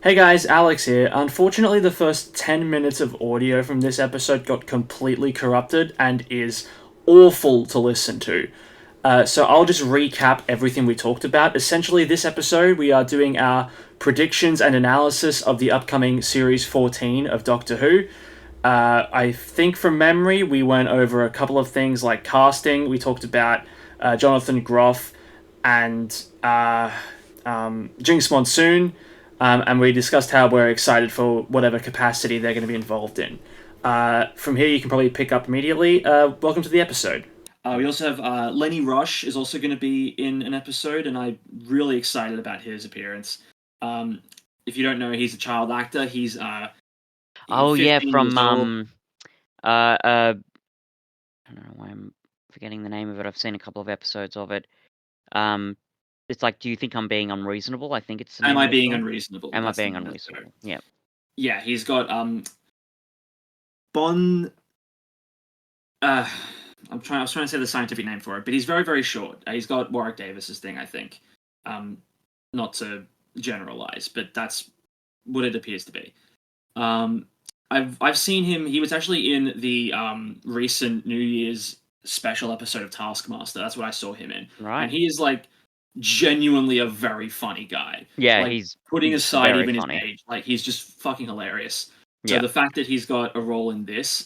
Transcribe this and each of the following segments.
Hey guys, Alex here. Unfortunately, the first 10 minutes of audio from this episode got completely corrupted and is awful to listen to. So I'll just recap everything we talked about. Essentially, this episode we are doing our predictions and analysis of the upcoming Series 14 of Doctor Who. I think from memory, we went over a couple of things like casting. We talked about Jonathan Groff and Jinx Monsoon, and we discussed how we're excited for whatever capacity they're going to be involved in. From here, you can probably pick up immediately. Welcome to the episode. We also have Lenny Rush is also going to be in an episode, and I'm really excited about his appearance. If you don't know, he's a child actor. He's Oh yeah, 15 years from old. I don't know why I'm forgetting the name of it. I've seen a couple of episodes of it. Um, it's like, do you think I'm being unreasonable? I think it's the Am name I of the being show. unreasonable? Am I That's the being name of the show. unreasonable? Yeah. Yeah, he's got Bon. Uh, I was trying to say the scientific name for it, but he's very, very short. He's got Warwick Davis's thing, I think. Um, Not to generalize, but that's what it appears to be. Um, I've seen him. He was actually in the recent New Year's special episode of Taskmaster. That's what I saw him in, and Right. he is like genuinely a very funny guy. Yeah, Like he's putting aside very even his funny. age, like he's just fucking hilarious. So Yeah. the fact that he's got a role in this,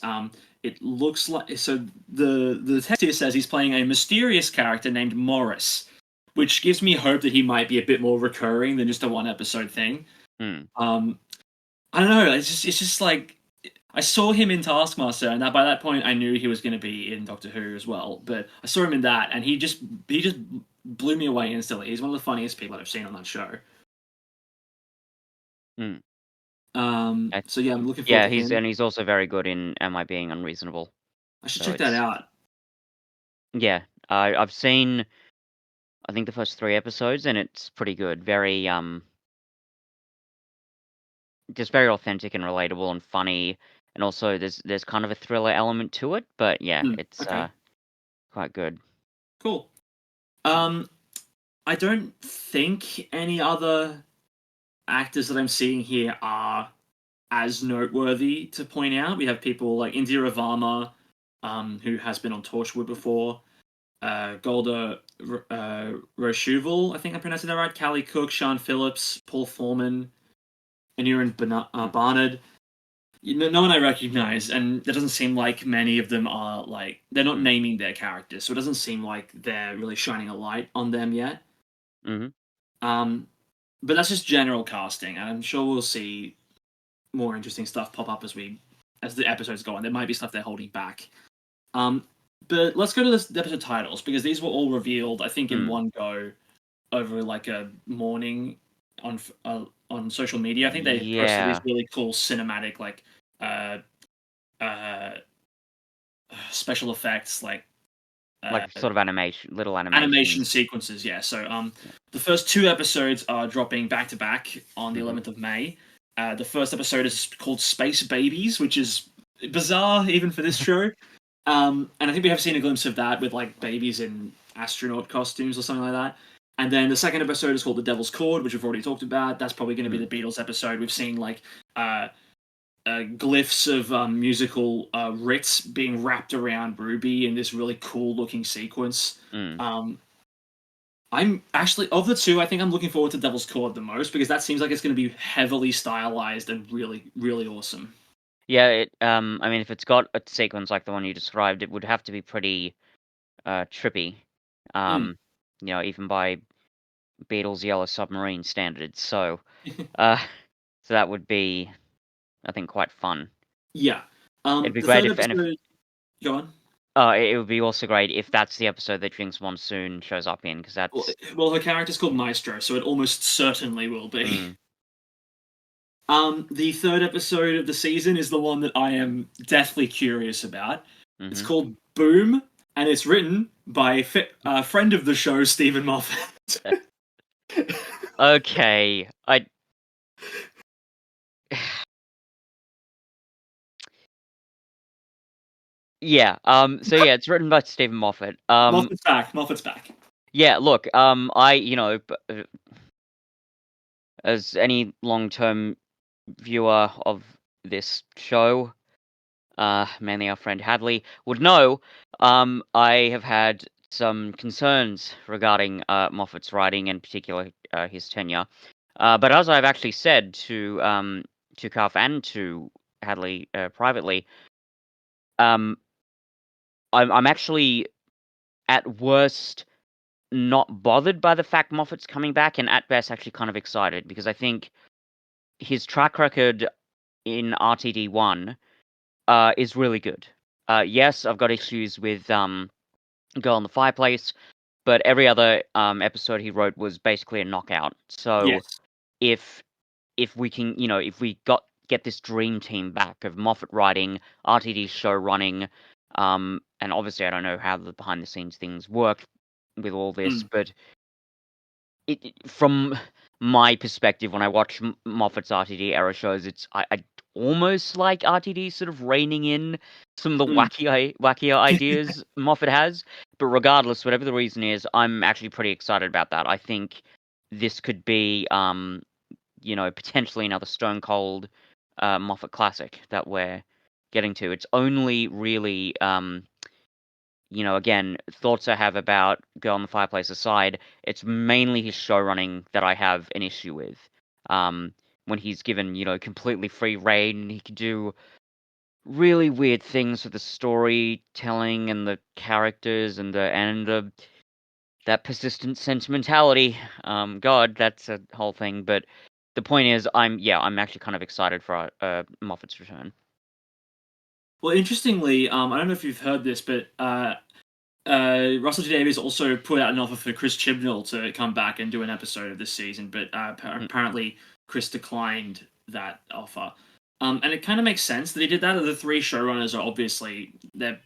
it looks like the text here says he's playing a mysterious character named Morris, which gives me hope that he might be a bit more recurring than just a one episode thing. Hmm. Um, I don't know. It's just like I saw him in Taskmaster, and by that point I knew he was going to be in Doctor Who as well. But I saw him in that, and he just blew me away instantly. He's one of the funniest people I've seen on that show. Hmm. So yeah, I'm looking forward Yeah, to him. he's also very good in Am I Being Unreasonable? I should So check that it's out. yeah. I've seen I think the first 3 episodes and it's pretty good. Very just very authentic and relatable and funny, and also there's kind of a thriller element to it, but yeah, it's Okay, quite good. cool. Um, I don't think any other actors that I'm seeing here are as noteworthy to point out. We have people like Indira Varma, who has been on Torchwood before, Golda Rosheuvel, I think I'm pronouncing that right, Callie Cook, Sean Phillips, Paul Foreman, Aniran Barnard. No one I recognize, and it doesn't seem like many of them are like they're not Mm. naming their characters, so it doesn't seem like they're really shining a light on them yet. Mhm. Um, but that's just general casting, and I'm sure we'll see more interesting stuff pop up as the episodes go on. There might be stuff they're holding back. Um, but let's go to the episode titles because these were all revealed, I think, in Mm. one go over like a morning on social media. I think they posted these Yeah. really cool cinematic uh, uh, special effects uh, Like sort of little animation animations. sequences. Yeah. So Yeah. the first two episodes are dropping back to back on the Mhm. 11th of May. The first episode is called Space Babies, which is bizarre even for this show. And I think we have seen a glimpse of that with like babies in astronaut costumes or something like that. And then the second episode is called The Devil's Chord, which we've already talked about. That's probably going to be Mm. the Beatles episode. We've seen like uh, glyphs of musical writs being wrapped around Ruby in this really cool looking sequence. Mm. Um, I'm actually of the two. I think I'm looking forward to Devil's Chord the most because that seems like it's going to be heavily stylized and really, really awesome. Yeah, I mean if it's got a sequence like the one you described, it would have to be pretty trippy. Mm. Um, even by Beatles Yellow Submarine standards. So, uh so that would be I think quite fun. Yeah. It'd be The great third if episode. Go on. it would be also great if that's the episode that Jinx Monsoon shows up in, because Well, that's well, her character's called Maestro, so it almost certainly will be. mm, The third episode of the season is the one that I am deathly curious about. It's mhm. called Boom, and it's written by a friend of the show, Stephen Moffat. Okay, I yeah, so yeah, it's written by Stephen Moffat. Moffat's back. Moffat's back. Yeah, look, as any long-term viewer of this show, mainly our friend Hadley, would know, I have had some concerns regarding Moffat's writing, in particular his tenure. But as I've actually said to Cuff and to Hadley privately, um, I'm actually at worst not bothered by the fact Moffat's coming back, and at best actually kind of excited, because I think his track record in RTD1 is really good. Yes, I've got issues with Girl in the Fireplace, but every other episode he wrote was basically a knockout. So Yes. if we can, if we get this dream team back of Moffat writing, RTD show running, and obviously I don't know how the behind the scenes things work with all this, Mm. but from my perspective, when I watch Moffat's RTD era shows, I almost like RTD sort of reining in some of the Mm. wackier ideas Moffat has. But regardless, whatever the reason is, I'm actually pretty excited about that. I think this could be, potentially another Stone Cold Moffat classic that we're getting to. It's only really again, thoughts I have about Girl in the Fireplace aside, it's mainly his show running that I have an issue with. When he's given, completely free reign, he can do really weird things with the storytelling and the characters and that persistent sentimentality. God, that's a whole thing. But the point is, I'm actually kind of excited for Moffat's return. Well, interestingly, I don't know if you've heard this, but Russell T Davies also put out an offer for Chris Chibnall to come back and do an episode of this season, but apparently Chris declined that offer. And it kind of makes sense that he did that. The three showrunners are obviously, they're,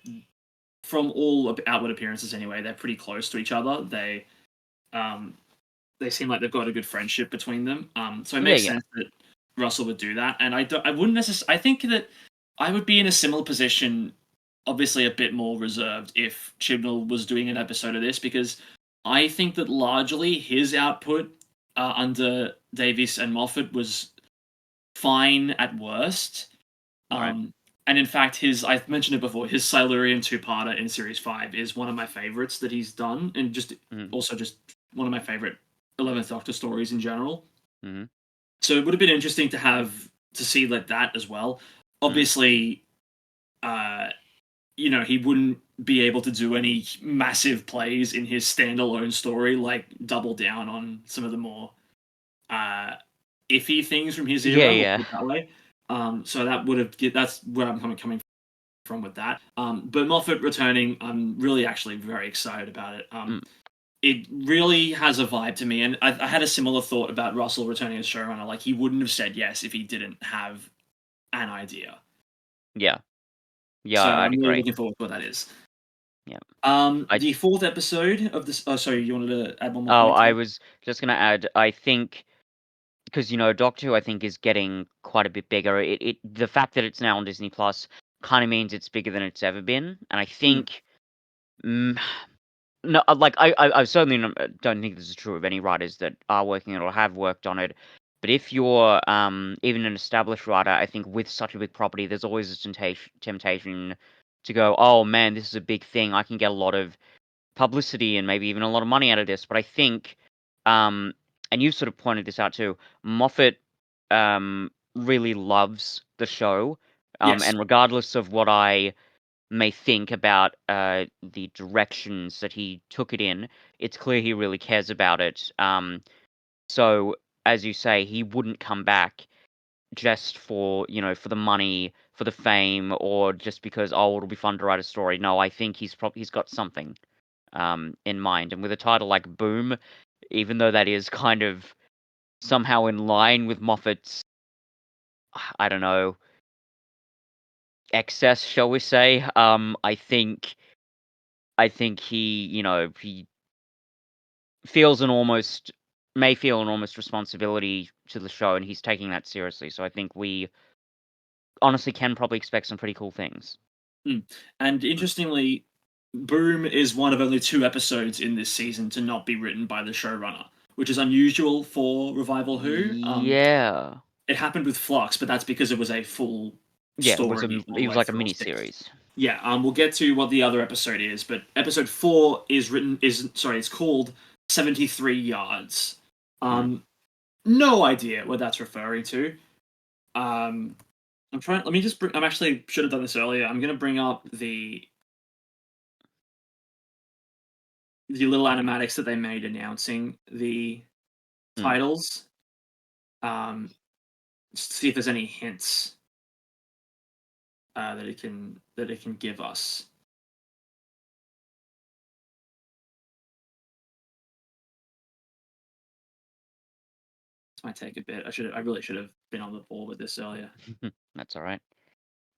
from all outward appearances anyway, they're pretty close to each other. They seem like they've got a good friendship between them. So it makes Yeah. sense that Russell would do that. And I wouldn't necessarily. I think that I would be in a similar position, obviously a bit more reserved, if Chibnall was doing an episode of this, because I think that largely his output under Davies and Moffat was fine at worst. Right. And in fact, I've mentioned it before, his Silurian two-parter in Series 5 is one of my favorites that he's done, and also just one of my favorite 11th Doctor stories in general. Mm-hmm. So it would have been interesting to see like that as well. Obviously, he wouldn't be able to do any massive plays in his standalone story, like double down on some of the more iffy things from his era. We'll Yeah. put it that way. So that's where I'm coming from with that. But Moffat returning, I'm really actually very excited about it. It really has a vibe to me, and I had a similar thought about Russell returning as showrunner. Like, he wouldn't have said yes if he didn't have an idea. Yeah. Yeah, So I'd I'm really agree. looking forward to what that is. Yeah. The fourth episode of this. Oh, sorry, you wanted to add one more Oh, point? I was just gonna add, I think, because Doctor Who, I think, is getting quite a bit bigger. The fact that it's now on Disney Plus kind of means it's bigger than it's ever been, and I think, no, like I certainly don't think this is true of any writers that are working on it or have worked on it. But if you're even an established writer, I think with such a big property, there's always a temptation to go, oh man, this is a big thing. I can get a lot of publicity and maybe even a lot of money out of this. But I think, and you've sort of pointed this out too, Moffat really loves the show. Yes. And regardless of what I may think about the directions that he took it in, it's clear he really cares about it. So, as you say, he wouldn't come back just for for the money, for the fame, or just because it'll be fun to write a story. No, I think he's got something in mind. And with a title like Boom, even though that is kind of somehow in line with Moffat's, I don't know, excess, shall we say? I think he feels may feel an almost responsibility to the show, and he's taking that seriously. So I think we honestly can probably expect some pretty cool things. And interestingly, Boom is one of only 2 episodes in this season to not be written by the showrunner, which is unusual for Revival Who. Yeah. It happened with Flux, but that's because it was a full Yeah, story all the it was way like a through all mini six. series. Yeah, we'll get to what the other episode is, but episode 4 it's called 73 Yards. No idea what that's referring to. I'm trying. Let me just. I'm actually should have done this earlier. I'm gonna bring up the little animatics that they made announcing the titles. Just to see if there's any hints that it can give us. This might take a bit. I really should have been on the ball with this earlier. That's all right.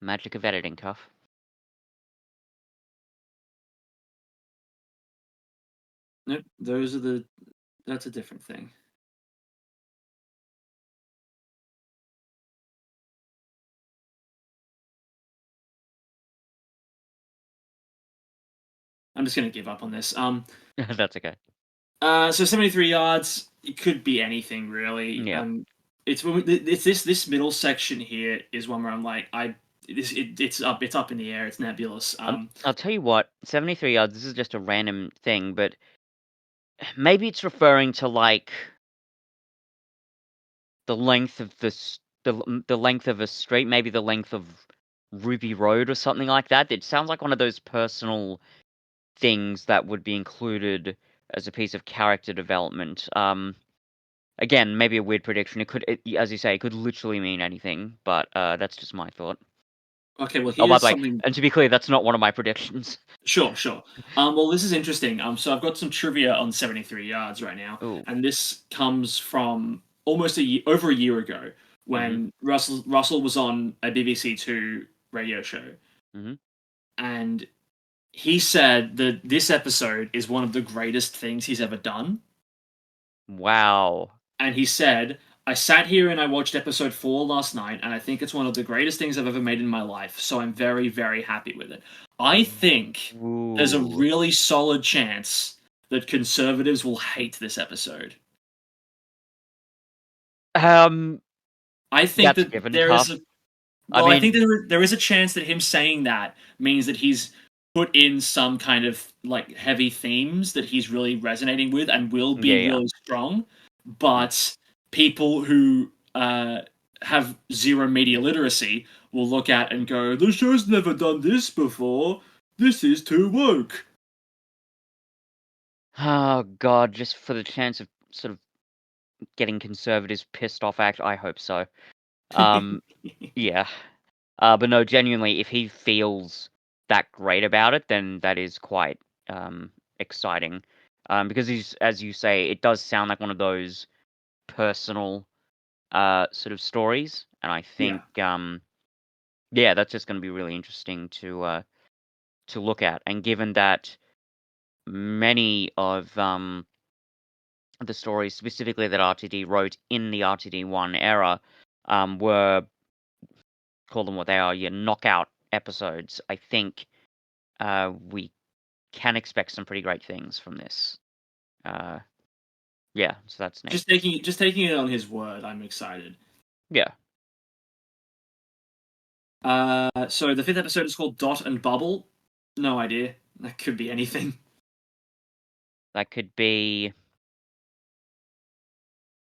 Magic of editing, Cuff. Nope, that's a different thing. I'm just gonna give up on this. That's okay. So 73 yards. It could be anything really. Yeah. It's this middle section here is one where I'm like it's up in the air. It's nebulous. I'll tell you what, 73 yards, this is just a random thing, but maybe it's referring to, like, the length of the length of a street, maybe the length of Ruby Road or something like that. It sounds like one of those personal things that would be included as a piece of character development. Again, maybe a weird prediction. As you say, it could literally mean anything, but that's just my thought. Okay, well Oh, by here's the way, something. and to be clear, that's not one of my predictions. Sure, sure. Well, this is interesting. So I've got some trivia on 73 yards right now, Ooh. and this comes from almost over a year ago when Russell was on a BBC Two radio show, and he said that this episode is one of the greatest things he's ever done. Wow. And he said, I sat here and I watched episode 4 last night, and I think it's one of the greatest things I've ever made in my life, so I'm very, very happy with it. I think there's a Ooh. really solid chance that conservatives will hate this episode. I think That's that given, there is Cuff. I think there is a chance that him saying that means that he's put in some kind of like heavy themes that he's really resonating with and will be Yeah. really strong. But people who have zero media literacy will look at and go, "The show's never done this before. This is too woke." Oh God, just for the chance of sort of getting conservatives pissed off. I hope so. Yeah. But no, genuinely, if he feels that great about it, then that is quite exciting. Because as you say, it does sound like one of those personal sort of stories, and I Yeah. think yeah, that's just going to be really interesting to look at. And given that many of the stories specifically that RTD wrote in the RTD1 era were, call them what they are, your knockout episodes, I think we can expect some pretty great things from this. Yeah, so that's neat. Just taking it on his word, I'm excited. Yeah. So the 5th episode is called Dot and Bubble. No idea. That could be anything. That could be.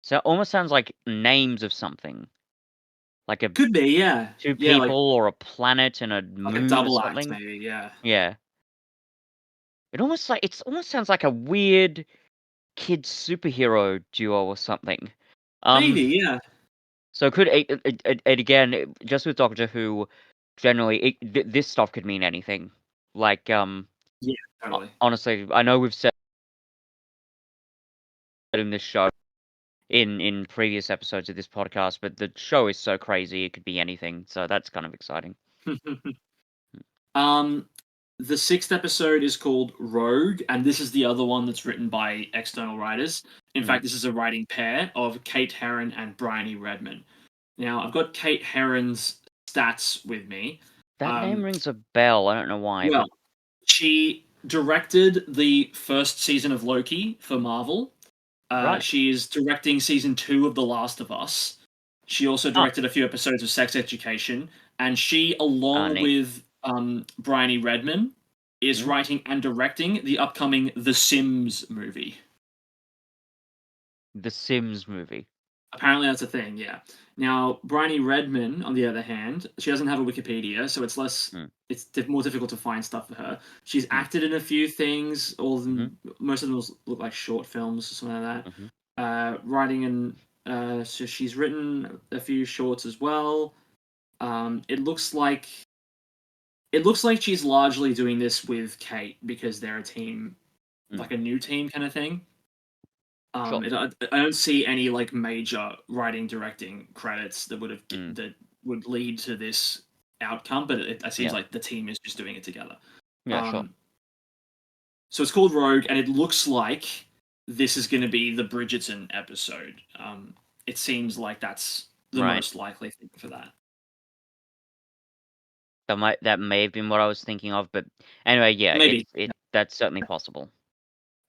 So it almost sounds like names of something. Like Could be, yeah. two Yeah, people or a planet and a like a moon or double act, something. maybe. Yeah. Yeah. It almost sounds like a weird kids superhero duo or something. Maybe, yeah. So could it again, just with Doctor Who, generally this stuff could mean anything. Like Yeah, totally. honestly, I know we've said in this show in previous episodes of this podcast, but the show is so crazy it could be anything. So that's kind of exciting. um, the 6th episode is called Rogue, and this is the other one that's written by external writers. In fact, this is a writing pair of Kate Herron and Bryony Redman. Now, I've got Kate Herron's stats with me. That name rings a bell. I don't know why, Well, but she directed the first season of Loki for Marvel. Right. She is directing season 2 of The Last of Us. She also Ah, directed a few episodes of Sex Education, and she, along neat. with Bryony Redman, is Mhm. writing and directing the upcoming The Sims movie. The Sims movie. Apparently, that's a thing. Yeah. Now, Bryony Redman, on the other hand, she doesn't have a Wikipedia, so it's less. Mm. It's more difficult to find stuff for her. She's Mm. acted in a few things. All of Mhm. them, most of them look like short films or something like that. Mhm. Writing and so she's written a few shorts as well. It looks like she's largely doing this with Kate because they're a team, Mm. like a new team kind of thing. Sure. I don't see any like major writing directing credits that Mm. that would lead to this outcome, but it seems Yeah. like the team is just doing it together. Yeah. Sure. Um, so it's called Rogue, and it looks like this is going to be the Bridgerton episode. It seems like that's the Right. most likely thing for that. That may have been what I was thinking of, but anyway, yeah, Maybe. that's certainly possible.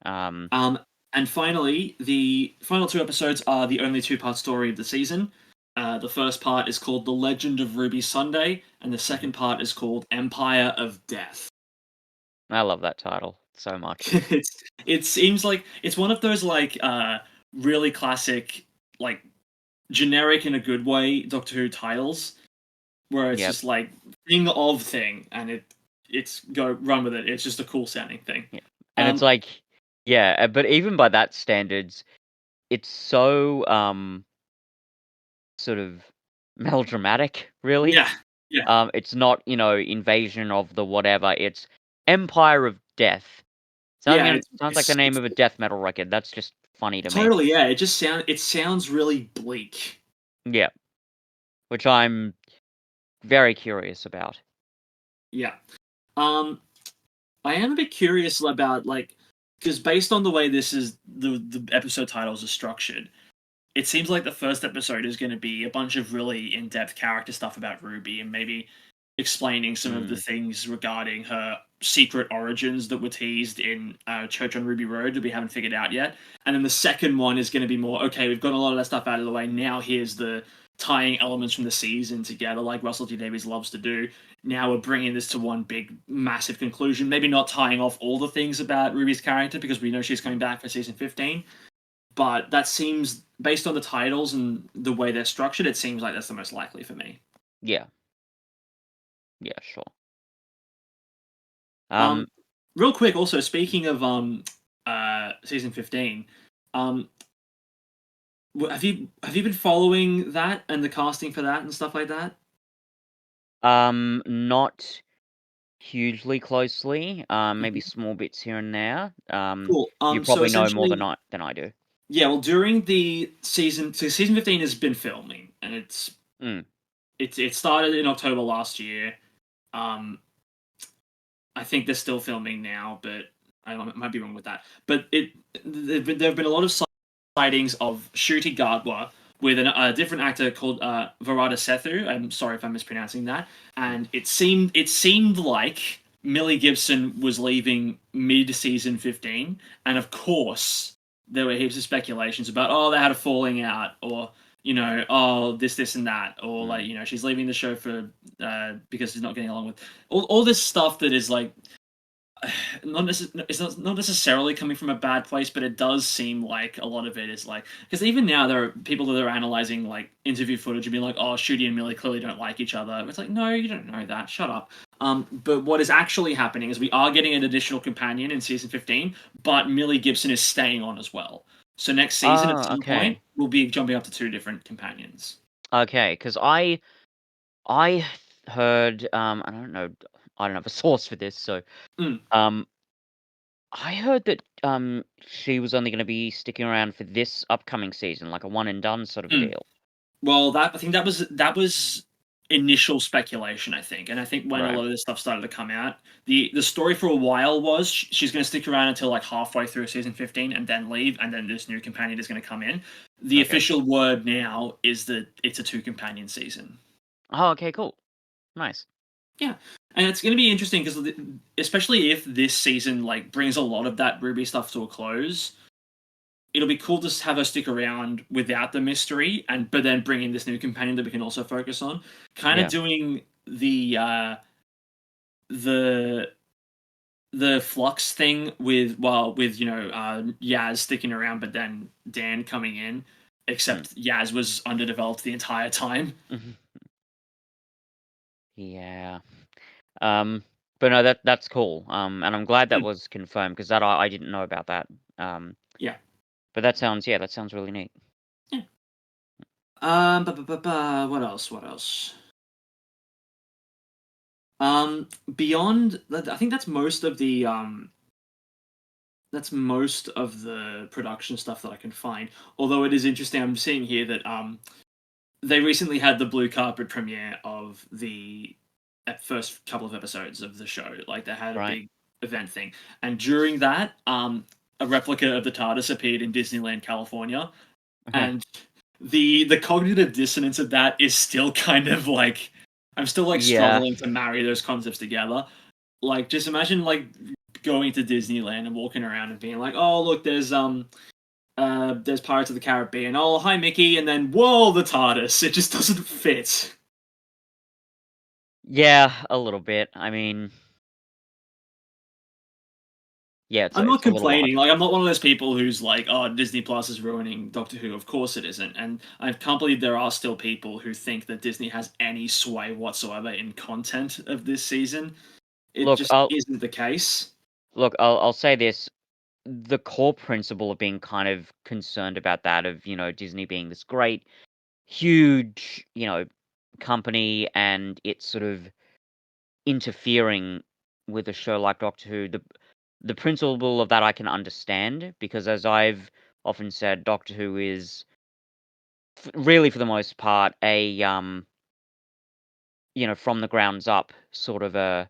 Um. Um, and finally, the final 2 episodes are the only two-part story of the season. The first part is called The Legend of Ruby Sunday, and the Mhm. second part is called Empire of Death. I love that title so much. It seems like it's one of those like really classic, like generic in a good way Doctor Who titles, where it's Yep. just like thing of thing, and it's go run with it. It's just a cool sounding thing. Yeah. And it's Um, like, yeah, but even by that standards, it's so sort of melodramatic, really. yeah, yeah, It's not, invasion of the whatever. It's Empire of Death. yeah. Sounds like the name It's of a death metal record. That's just funny to me. totally, yeah. It sounds really bleak. Yeah, which I'm very curious about. Yeah. Um, I am a bit curious about like because based on the way this is the episode titles are structured, it seems like the first episode is going to be a bunch of really in-depth character stuff about Ruby and maybe explaining some of the Mm, things regarding her secret origins that were teased in Church on Ruby Road that we haven't figured out yet. And then the second one is going to be more okay. We've got a lot of that stuff out of the way. Now here's the tying elements from the season together, like Russell T Davies loves to do. Now we're bringing this to one big, massive conclusion. Maybe not tying off all the things about Ruby's character because we know she's coming back for season 15, but that seems based on the titles and the way they're structured, it seems like that's the most likely for me. yeah, yeah, sure. Um, Um, real quick, also speaking of season 15, um, have you been following that and the casting for that and stuff like that? not hugely closely. Maybe Mhm. small bits here and there. Cool. You So probably know more than essentially, I do. yeah. Well, during the season, so season 15 has been filming, and Mm, it started in October last year. Um, I think they're still filming now, but might be wrong with that. But there have been a lot of sightings of Shruti Gardwa with a different actor called Varada Sethu. I'm sorry if I'm mispronouncing that. mm, And it seemed like Millie Gibson was leaving mid season 15, and of course there were heaps of speculations about they had a falling out or this and that, or like mm. she's leaving the show for because she's not getting along with all this stuff that is like it's not necessarily coming from a bad place, but it does seem like a lot of it is like because even now there are people that are analyzing like interview footage and being like, "Oh, Shooty and Millie clearly don't like each other." It's like, no, you don't know that. Shut up. But what is actually happening is we are getting an additional companion in season 15, but Millie Gibson is staying on as well. So next season, at some point, Okay. we'll be jumping up to 2 different companions. Okay, because I heard I don't have a source for this, so Mm. um I heard that she was only going to be sticking around for this upcoming season, like a one and done sort of a Mm. deal. Well, I think that was initial speculation. I think, and I think when a Right. lot of this stuff started to come out, the story for a while was she's going to stick around until like halfway through season 15 and then leave, and then this new companion is going to come in. The Okay. official word now is that it's a 2 companion season. Oh, okay, cool. Nice. Yeah, and it's going to be interesting because especially if this season like brings a lot of that Ruby stuff to a close, it'll be cool to have her stick around without the mystery, but then bring in this new companion that we can also focus on. Kind of doing the flux thing with Yaz sticking around, but then Dan coming in. Except Yaz was underdeveloped the entire time. Yeah. But no, that's cool. And I'm glad that was confirmed because that I didn't know about that. Yeah. But that sounds really neat. Yeah. What else? What else? Beyond, I think that's most of the production stuff that I can find. Although it is interesting, I'm seeing here that they recently had the blue carpet premiere of the first couple of episodes of the show. Like they had a big event thing, and during that, a replica of the TARDIS appeared in Disneyland, California, and the cognitive dissonance of that is still kind of like I'm still like struggling to marry those concepts together. Like, just imagine like going to Disneyland and walking around and being like, "Oh, look, there's Pirates of the Caribbean. Oh, hi, Mickey," and then whoa, the TARDIS. It just doesn't fit. Yeah, a little bit. I mean, yeah, I'm not complaining. Like, I'm not one of those people who's like, "Oh, Disney Plus is ruining Doctor Who." Of course it isn't, and I can't believe there are still people who think that Disney has any sway whatsoever in content of this season. It just isn't the case. Look, I'll say this: the core principle of being kind of concerned about that, of Disney being this great, huge, company, and it's sort of interfering with a show like Doctor Who. The principle of that I can understand, because as I've often said, Doctor Who is really, for the most part, a from the grounds up sort of a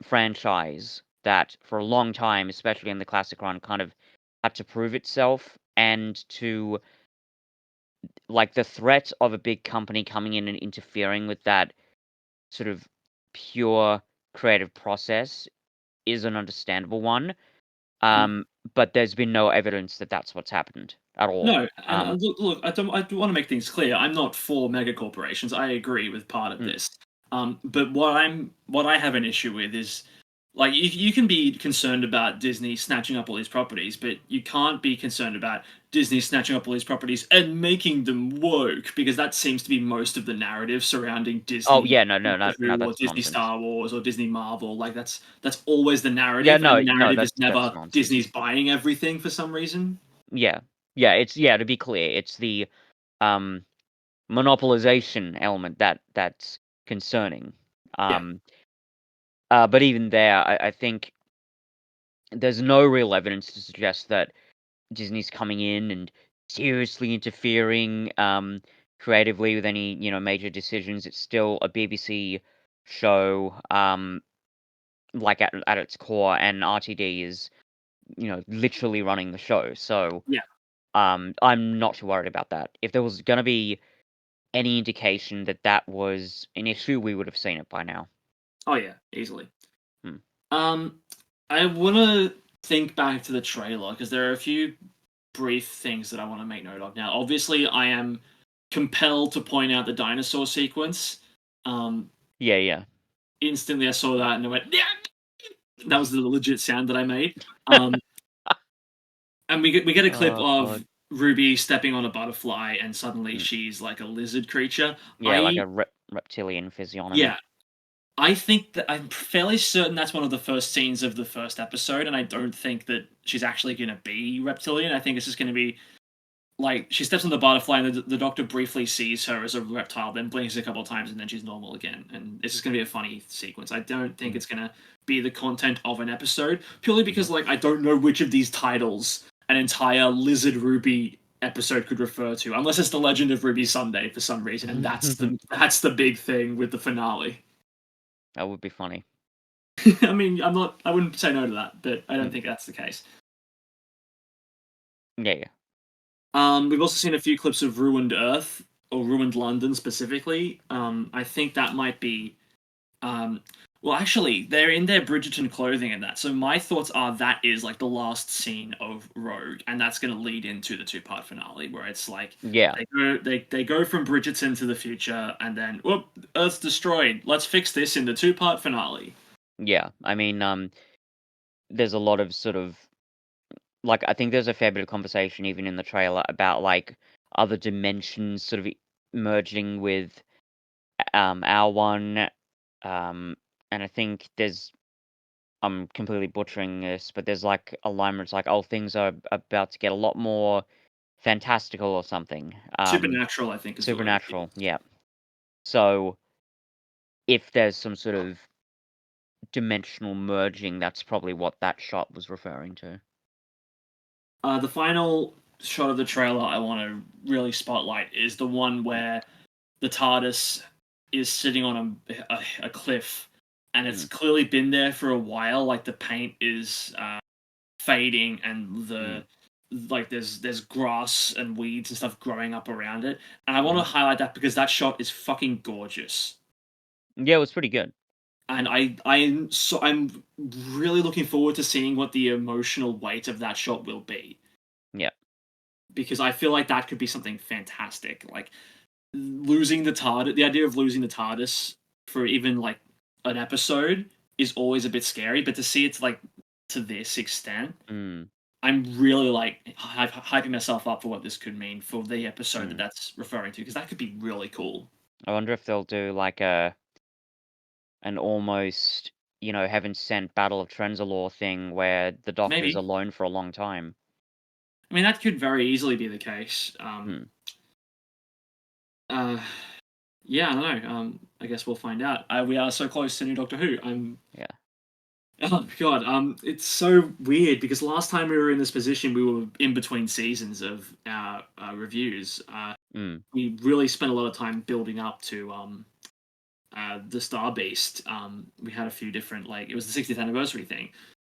franchise that for a long time, especially in the classic run, kind of had to prove itself, and to like the threat of a big company coming in and interfering with that sort of pure creative process is an understandable one. But there's been no evidence that that's what's happened at all. No, and look, I do want to make things clear. I'm not for mega corporations. I agree with part of this. But what I have an issue with is, like, you can be concerned about Disney snatching up all these properties, but you can't be concerned about Disney snatching up all these properties and making them woke, because that seems to be most of the narrative surrounding Disney. Oh yeah, no, Or Disney nonsense. Star Wars or Disney Marvel. Like that's always the narrative. Yeah, and the narrative is never Disney's buying everything for some reason. Yeah, it's to be clear, it's the monopolization element that's concerning. But even there, I think there's no real evidence to suggest that Disney's coming in and seriously interfering creatively with any major decisions. It's still a BBC show, like at its core, and RTD is literally running the show. So yeah, I'm not too worried about that. If there was going to be any indication that that was an issue, we would have seen it by now. Oh yeah, easily. I want to think back to the trailer because there are a few brief things that I want to make note of. Now, obviously, I am compelled to point out the dinosaur sequence. Yeah. Instantly, I saw that and I went, yeah! That was the legit sound that I made. And we get a clip of Ruby stepping on a butterfly, and suddenly she's like a lizard creature. Yeah, like a reptilian physiognomy. Yeah. I think that I'm fairly certain that's one of the first scenes of the first episode, and I don't think that she's actually going to be reptilian. I think it's just going to be like she steps on the butterfly, and the Doctor briefly sees her as a reptile, then blinks a couple of times, and then she's normal again. And it's just going to be a funny sequence. I don't think it's going to be the content of an episode, purely because like I don't know which of these titles an entire Lizard Ruby episode could refer to, unless it's the Legend of Ruby Sunday for some reason, and that's the big thing with the finale. That would be funny. I mean, I wouldn't say no to that, but I don't think that's the case. Yeah. We've also seen a few clips of Ruined Earth, or Ruined London specifically. I think that might be Well, actually, they're in their Bridgerton clothing and that. So my thoughts are that is like the last scene of Rogue, and that's going to lead into the two-part finale, where it's like Yeah, they go from Bridgerton to the future, and then whoop, Earth's destroyed. Let's fix this in the two-part finale. yeah. I mean, there's a lot of sort of like I think there's a fair bit of conversation even in the trailer about like other dimensions sort of merging with our one, and I think there's I'm completely butchering this, but there's like a line where it's like, oh, things are about to get a lot more fantastical or something. Supernatural, I think, is the word. Supernatural, yeah. So if there's some sort of dimensional merging, that's probably what that shot was referring to. The final shot of the trailer I want to really spotlight is the one where the TARDIS is sitting on a cliff, and it's Mm. clearly been there for a while. Like the paint is fading, and Mm. like there's grass and weeds and stuff growing up around it. And I want to Mhm. highlight that because that shot is fucking gorgeous. Yeah, it was pretty good. And I'm really looking forward to seeing what the emotional weight of that shot will be, Yeah. because I feel like that could be something fantastic. Like losing the TARDIS, the idea of losing the TARDIS for even like an episode is always a bit scary, but to see it like to this extent, Mm. I'm really like hyping myself up for what this could mean for the episode that Mm. that's referring to, because that could be really cool. I wonder if they'll do like an almost, heaven sent Battle of Trenzalore thing where the Doctor's Maybe. alone for a long time. I mean, that could very easily be the case. Hmm. Uh, yeah, I don't know. I guess we'll find out. We are so close to new Doctor Who. I'm Yeah. Oh god, it's so weird because last time we were in this position, we were in between seasons of our reviews. Mm. We really spent a lot of time building up to the Star Beast. We had a few different, like, it was the 60th anniversary thing.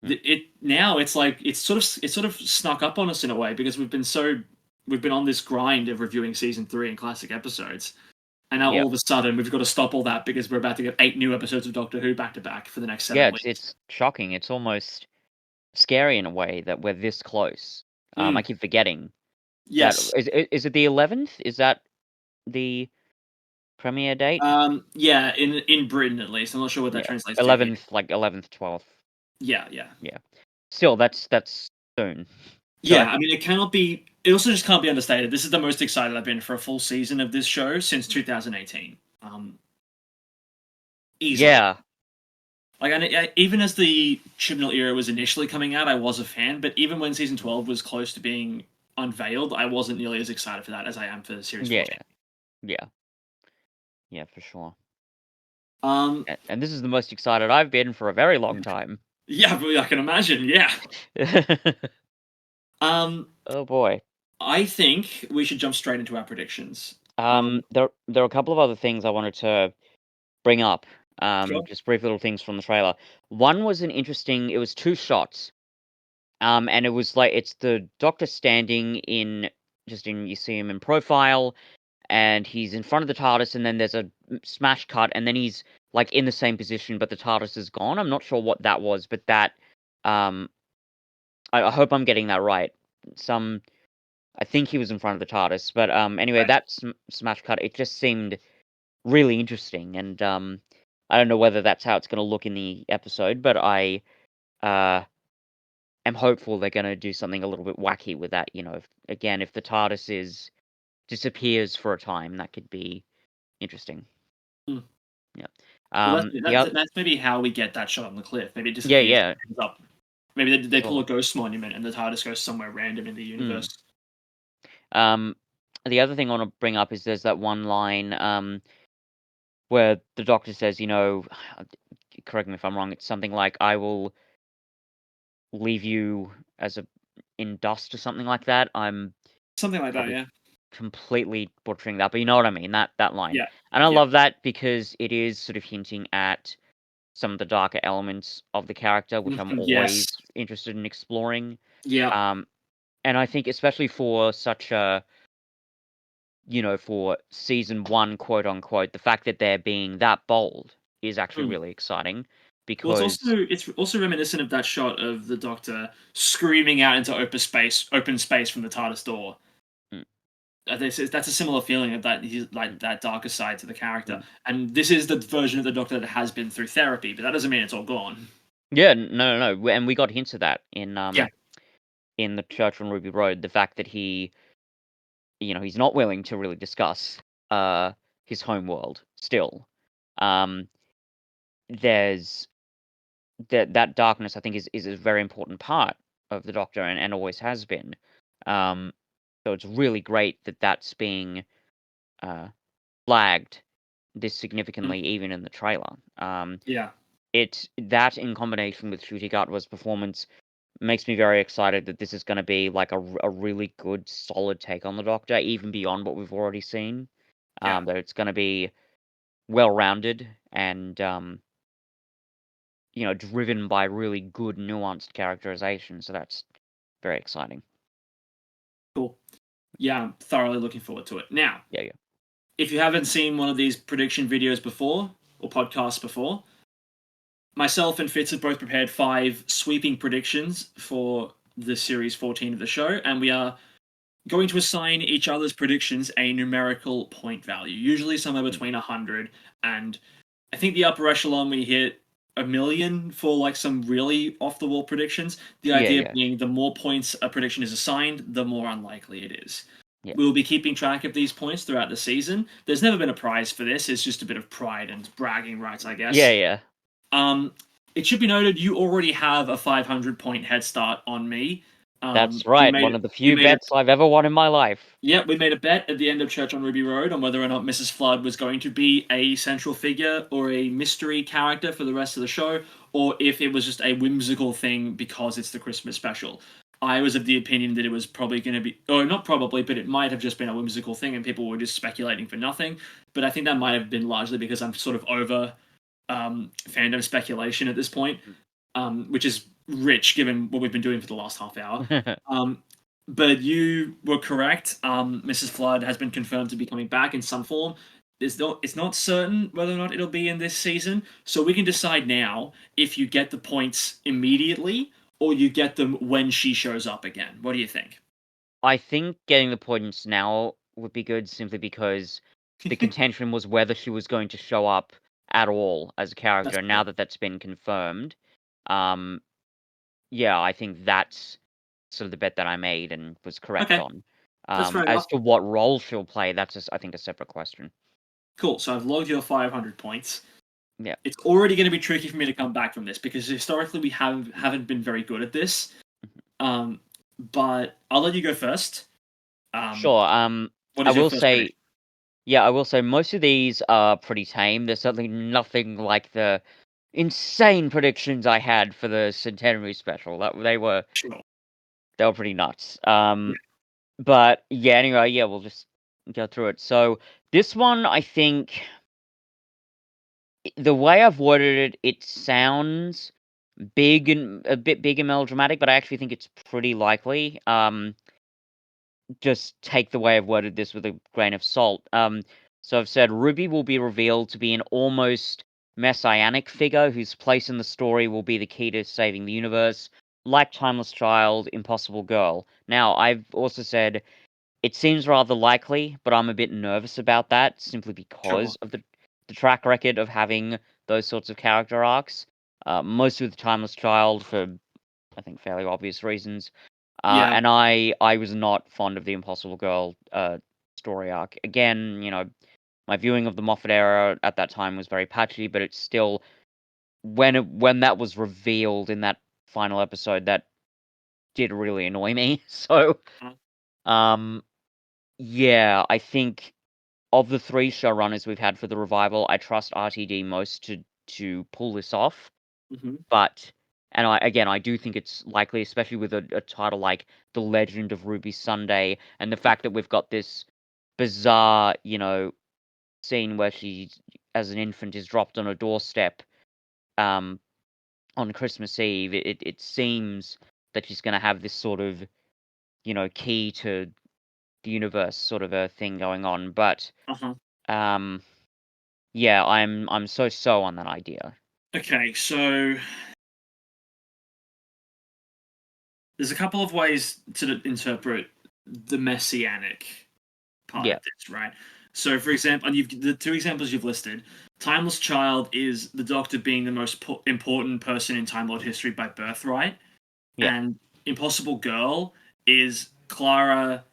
Mm. It now it's like it's sort of snuck up on us in a way because we've been on this grind of reviewing season 3 and classic episodes. And now Yeah. all of a sudden we've got to stop all that because we're about to get 8 new episodes of Doctor Who back to back for the next Yeah, 7 it's weeks. it's shocking. It's almost scary in a way that we're this close. I Mm, keep forgetting that yes. is it the 11th? Is that the premiere date? Yeah, in Britain at least. I'm not sure what that Yeah. translates to here. 11th, like 11th, 12th. Yeah, yeah. Yeah. Still, that's soon. So, Yeah, I mean, it cannot be. It also just can't be understated. This is the most excited I've been for a full season of this show since 2018. Easily. yeah. Like, even as the Chibnall era was initially coming out, I was a fan. But even when season 12 was close to being unveiled, I wasn't nearly as excited for that as I am for series Yeah, 14. yeah. Yeah, for sure. Um, And this is the most excited I've been for a very long time. yeah, I can imagine. Yeah. Um, Oh boy. I think we should jump straight into our predictions. There are a couple of other things I wanted to bring up. Sure. Just brief little things from the trailer. One was it was two shots. And it was like it's the Doctor standing you see him in profile, and he's in front of the TARDIS, and then there's a smash cut, and then he's like in the same position, but the TARDIS is gone. I'm not sure what that was, but um, I hope I'm getting that right. Some, I think he was in front of the TARDIS, but anyway, Right. that smash cut, it just seemed really interesting, and I don't know whether that's how it's going to look in the episode, but I uh am hopeful they're going to do something a little bit wacky with that. If the TARDIS disappears for a time, that could be interesting. Hmm. Yeah. Well, The other, that's maybe how we get that shot on the cliff. Maybe it yeah, disappears, yeah, ends up. Maybe they pull a sure. ghost monument and the TARDIS goes somewhere random in the Mm. universe. Um, the other thing I want to bring up is there's that one line where the Doctor says, correct me if I'm wrong, it's something like, "I will leave you as a in dust" or something like that. I'm Something like that, probably yeah. completely butchering that, but you know what I mean, that line. Yeah. And I Yeah. love that because it is sort of hinting at some of the darker elements of the character, which I'm always Yes. interested in exploring. Yeah. Um, and I think especially for such a, for season one, quote unquote, the fact that they're being that bold is actually Hmm. really exciting Well, because it's also reminiscent of that shot of the Doctor screaming out into open space from the TARDIS door. mm, That's a similar feeling of that he's like that darker side to the character, mm. and this is the version of the Doctor that has been through therapy, but that doesn't mean it's all gone. Yeah, no, and we got hints of that Yeah, in the Church on Ruby Road. The fact that he's not willing to really discuss uh his home world still. Um, there's that darkness. I think is a very important part of the Doctor and always has been. Um, so it's really great that that's being uh flagged this mm, significantly even in the trailer. yeah, It that in combination with Ncuti Gatwa's performance makes me very excited that this is going to be like a really good, solid take on the Doctor, even beyond what we've already seen. yeah. That it's going to be well rounded and driven by really good, nuanced characterization. So that's very exciting. Cool. Yeah, I'm thoroughly looking forward to it. Now, Yeah, yeah. if you haven't seen one of these prediction videos before or podcasts before, myself and Fitz have both prepared 5 sweeping predictions for the series 14 of the show, and we are going to assign each other's predictions a numerical point value, usually somewhere Mm. between 100 and I think the upper echelon we hit a million for like some really off the wall predictions. The Yeah, idea yeah, being the more points a prediction is assigned, the more unlikely it is. yeah. We'll be keeping track of these points throughout the season. There's never been a prize for this. It's just a bit of pride and bragging rights, I Yeah, guess. yeah. Um, it should be noted you already have a 500-point head start on me. That's We right. One made of the we few made a bets I've ever won in my life. yeah, we made a bet at the end of Church on Ruby Road on whether or not Mrs. Flood was going to be a central figure or a mystery character for the rest of the show, or if it was just a whimsical thing because it's the Christmas special. I was of the opinion that it was probably going to be, or not probably, but it might have just been a whimsical thing and people were just speculating for nothing. But I think that might have been largely because I'm sort of over fandom speculation at this point, which is rich given what we've been doing for the last half hour. Um, but you were correct. Mrs. Flood has been confirmed to be coming back in some form. It's not certain whether or not it'll be in this season, so we can decide now if you get the points immediately or you get them when she shows up again. What do you think? I think getting the points now would be good simply because the contention was whether she was going to show up at all as a character. That's And fair. now that that's been confirmed, um, yeah, I think that's sort of the bet that I made and was correct Okay, on. that's fair As enough. to what role she'll play, that's I think a separate question. Cool. So I've logged your 500 points. Yeah, It's already going to be tricky for me to come back from this because historically we haven't been very good at this. Um, but I'll let you go first. Um, sure. what I is your will first say, prediction? yeah, I will say most of these are pretty tame. There's certainly nothing like the insane predictions I had for the centenary special. That Sure. they were pretty nuts. Yeah. But yeah, anyway, yeah, we'll just go through it. So this one, I think the way I've worded it, it sounds big and a bit big and melodramatic, but I actually think it's pretty likely. Just take the way I've worded this with a grain of salt. So I've said Ruby will be revealed to be an almost messianic figure whose place in the story will be the key to saving the universe, like Timeless Child, Impossible Girl. Now, I've also said it seems rather likely, but I'm a bit nervous about that simply Sure. because of the track record of having those sorts of character arcs. Mostly with Timeless Child for, I think, fairly obvious reasons. Yeah. And I was not fond of the Impossible Girl story arc. Again, my viewing of the Moffat era at that time was very patchy, but it's still when that was revealed in that final episode, that did really annoy me. So, um, yeah, I think of the 3 showrunners we've had for the revival, I trust RTD most to pull this off. Mm-hmm. But and I do think it's likely, especially with a title like The Legend of Ruby Sunday, and the fact that we've got this bizarre, scene where she, as an infant, is dropped on a doorstep, um, on Christmas Eve. It seems that she's going to have this sort of, key to the universe sort of a thing going on. But Uh huh. um, Yeah, I'm so on that idea. Okay, so there's a couple of ways to interpret the messianic part Yeah, of this, right? So, for example, and you've the two examples you've listed. Timeless Child is the Doctor being the most important person in Time Lord history by birthright, yeah, and Impossible Girl is Clara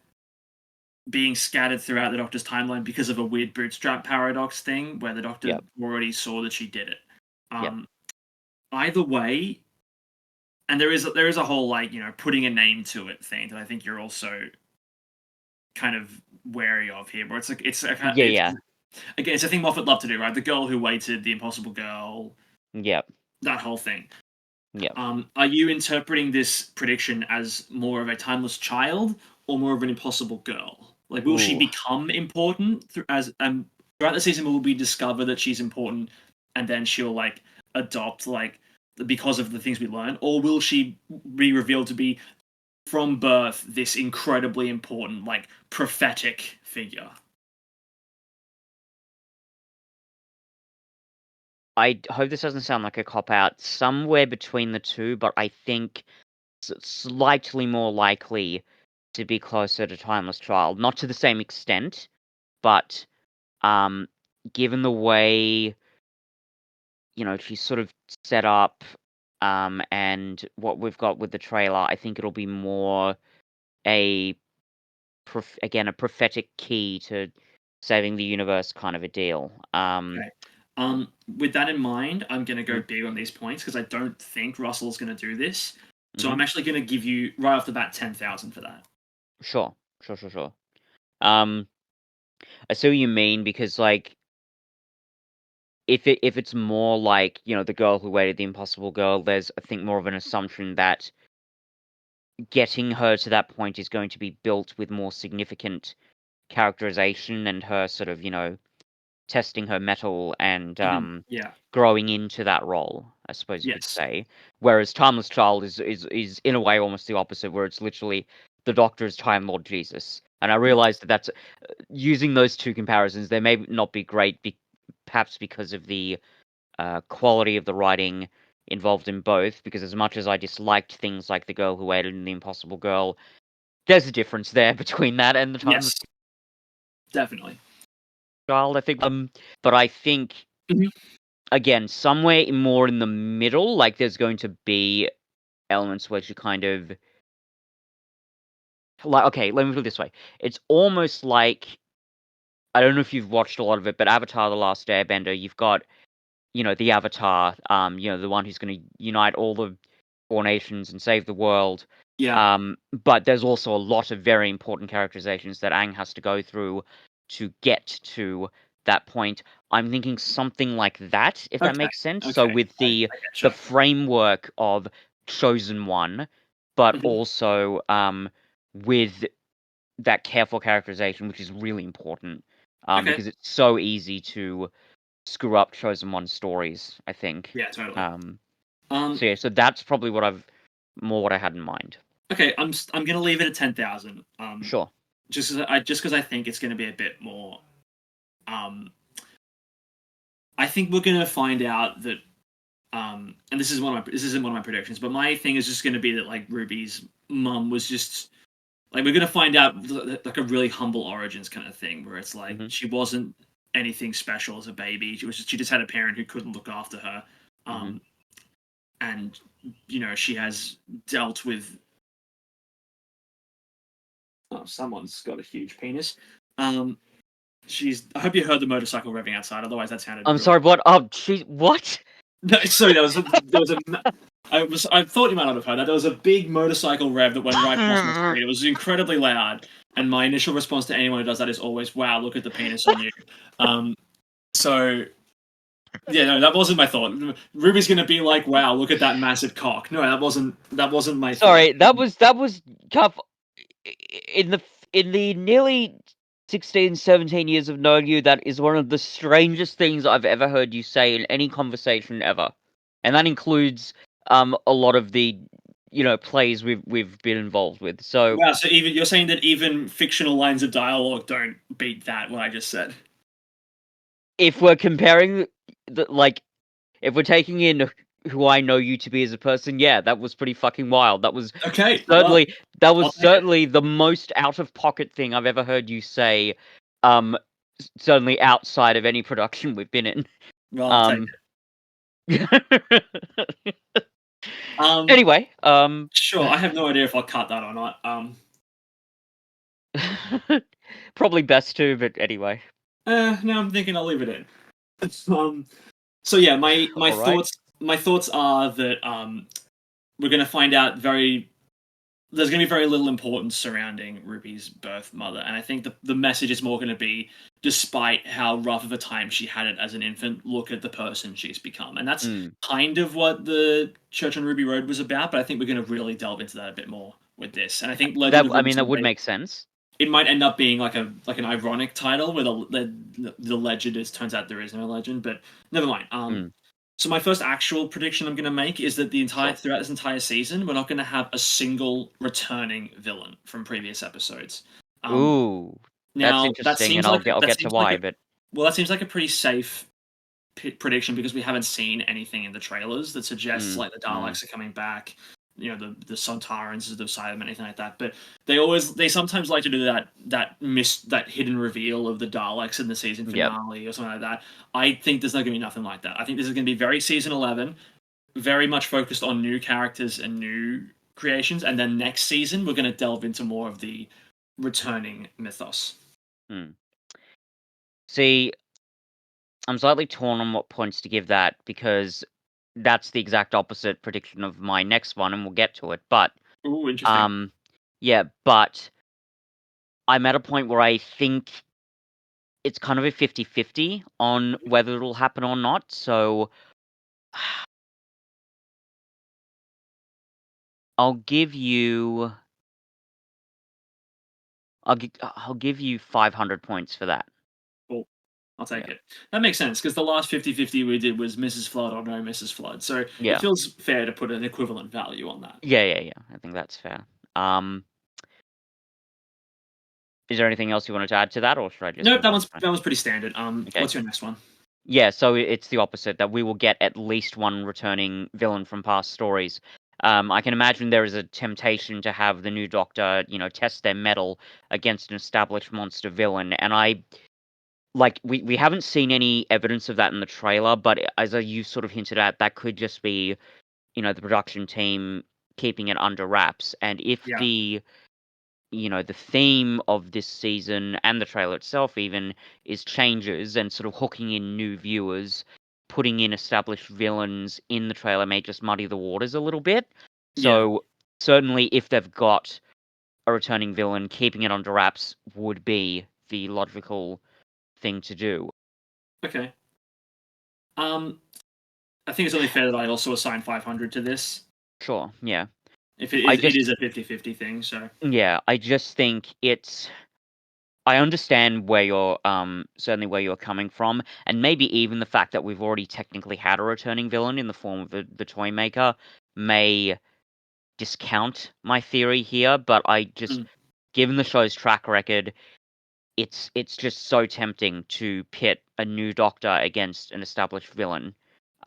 being scattered throughout the Doctor's timeline because of a weird bootstrap paradox thing where the Doctor yeah, already saw that she did it. yeah. Um, Either way, and there is a whole like putting a name to it thing that I think you're also kind of wary of here, where Yeah, it's yeah, again it's a thing Moffat loved to do, right? The girl who waited, the Impossible Girl, yeah, that whole thing. yeah. Are you interpreting this prediction as more of a timeless child or more of an impossible girl? Like, will she Ooh. become important as throughout the season? Will we discover that she's important, and then she'll like adopt like because of the things we learn, or will she be revealed to be from birth this incredibly important, like prophetic figure? I hope this doesn't sound like a cop out. Somewhere between the two, but I think slightly more likely to be closer to Timeless Child. Not to the same extent, but um, given the way she's sort of set up, and what we've got with the trailer, I think it'll be more a again a prophetic key to saving the universe kind of a deal. Okay. With that in mind, I'm going to go Mhm, big on these points because I don't think Russell's going to do this. So mhm. I'm actually going to give you right off the bat 10,000 for that. Sure, sure, sure, sure. Um, I see what you mean because like if it's more like the girl who waited, the Impossible Girl, there's I think more of an assumption that getting her to that point is going to be built with more significant characterization and her sort of testing her metal and Yeah. growing into that role, I suppose you could Yes. say. Whereas Timeless Child is in a way almost the opposite, where it's literally the Doctor's Time Lord Jesus. And I realize that that's using those two comparisons. They may not be great, perhaps because of the quality of the writing involved in both. Because as much as I disliked things like The Girl Who Waited and The Impossible Girl, there's a difference there between that and the Timeless Yes. Definitely. Child. I think, but I think Mhm. again, somewhere more in the middle, like there's going to be elements where you kind of like, okay, let me put it this way. It's almost like I don't know if you've watched a lot of it, but Avatar: The Last Airbender, you've got, the Avatar, the one who's going to unite all the four nations and save the world. Yeah. But there's also a lot of very important characterizations that Aang has to go through to get to that point. I'm thinking something like that, if that Okay. makes sense. So Okay. with I the getcha. framework of Chosen One, but Mhm. also with that careful characterization, which is really important, Okay. because it's so easy to screw up Chosen One stories, I think. Yeah. Totally. Um, Um. so yeah, so that's probably what I had in mind. Okay. I'm gonna leave it at 10,000. Sure. Just because I think it's gonna be a bit more. Um. I think we're gonna find out that and this isn't one of my predictions, but my thing is just going to be that like Ruby's mum was just like we're going to find out like a really humble origins kind of thing where it's like Mhm. she wasn't anything special as a baby. She just had a parent who couldn't look after her, Mhm. um, and she has dealt with. Oh, someone's got a huge penis. Um, she's. I hope you heard the motorcycle revving outside. Otherwise, that sounded I'm really. sorry, what? Oh, she what? No, sorry, there was a. I thought you might not have heard that. There was a big motorcycle rev that went right past my screen. It was incredibly loud, and my initial response to anyone who does that is always, "Wow, look at the penis on you." Um, so yeah, no, that wasn't my thought. Ruby's gonna be like, "Wow, look at that massive cock." No, that wasn't my thought. Sorry, that was tough. In the nearly 16, 17 years of knowing you, that is one of the strangest things I've ever heard you say in any conversation ever, and that includes a lot of the plays we've been involved with. So Wow, so even you're saying that even fictional lines of dialogue don't beat that what I just said. if we're comparing if we're taking in who I know you to be as a person, yeah, that was pretty fucking wild. That was Okay, well, certainly I'll take it. the most out of pocket thing I've ever heard you say. Um, Certainly outside of any production we've been in. Well, I'll take it. Anyway, Sure. I have no idea if I'll cut that or not. probably best to, but anyway. No, I'm thinking I'll leave it in. Um, so yeah, my All right. thoughts are that we're gonna find out there's going to be very little importance surrounding Ruby's birth mother, and I think the message is more going to be, despite how rough of a time she had it as an infant, look at the person she's become, and that's Mm. kind of what the Church on Ruby Road was about. But I think we're going to really delve into that a bit more with this, and I think Legend of Ruby That would Someday, make sense. it might end up being like an ironic title where the legend is turns out there is no legend, but never mind. Mm. So my first actual prediction I'm going to make is that Sure. throughout this entire season, we're not going to have a single returning villain from previous episodes. Um, Ooh, that's Now interesting, and I'll get to why, but that seems like a pretty safe prediction because we haven't seen anything in the trailers that suggests mm, like the mm, Daleks are coming back. You know, the Sontarans is the side of anything like that. But they sometimes like to do that hidden reveal of the Daleks in the season yep. finale or something like that. I think there's not going to be nothing like that. I think this is going to be very season 11, very much focused on new characters and new creations, and then next season we're going to delve into more of the returning mythos. Mm. See, I'm slightly torn on what points to give that because that's the exact opposite prediction of my next one, and we'll get to it. But Ooh, interesting. um, yeah, but I'm at a point where I think it's kind of a 50-50 on whether it'll happen or not. So I'll give you I'll give you 500 points for that. Cool. I'll take Yeah. it. That makes sense because the last 50-50 we did was Mrs. Flood or no Mrs. Flood. So it Yeah. feels fair to put an equivalent value on that. Yeah. I think that's fair. Um, is there anything else you wanted to add to that, or should I just Nope, move on to mine? that one's pretty standard. Okay. What's your next one? Yeah, so it's the opposite, that we will get at least one returning villain from past stories. I can imagine there is a temptation to have the new Doctor, test their mettle against an established monster villain, and we haven't seen any evidence of that in the trailer, but as you sort of hinted at, that could just be, the production team keeping it under wraps, and if Yeah, the theme of this season and the trailer itself even is changes and sort of hooking in new viewers, putting in established villains in the trailer may just muddy the waters a little bit. yeah. So certainly if they've got a returning villain, keeping it under wraps would be the logical thing to do. Okay. Um, I think it's only fair that I also assign 500 to this. Sure, yeah. If I it is just a 50-50 thing, so I just think I understand where you're certainly where you're coming from, and maybe even the fact that we've already technically had a returning villain in the form of the toy maker may discount my theory here, but I just mm, given the show's track record, it's just so tempting to pit a new Doctor against an established villain.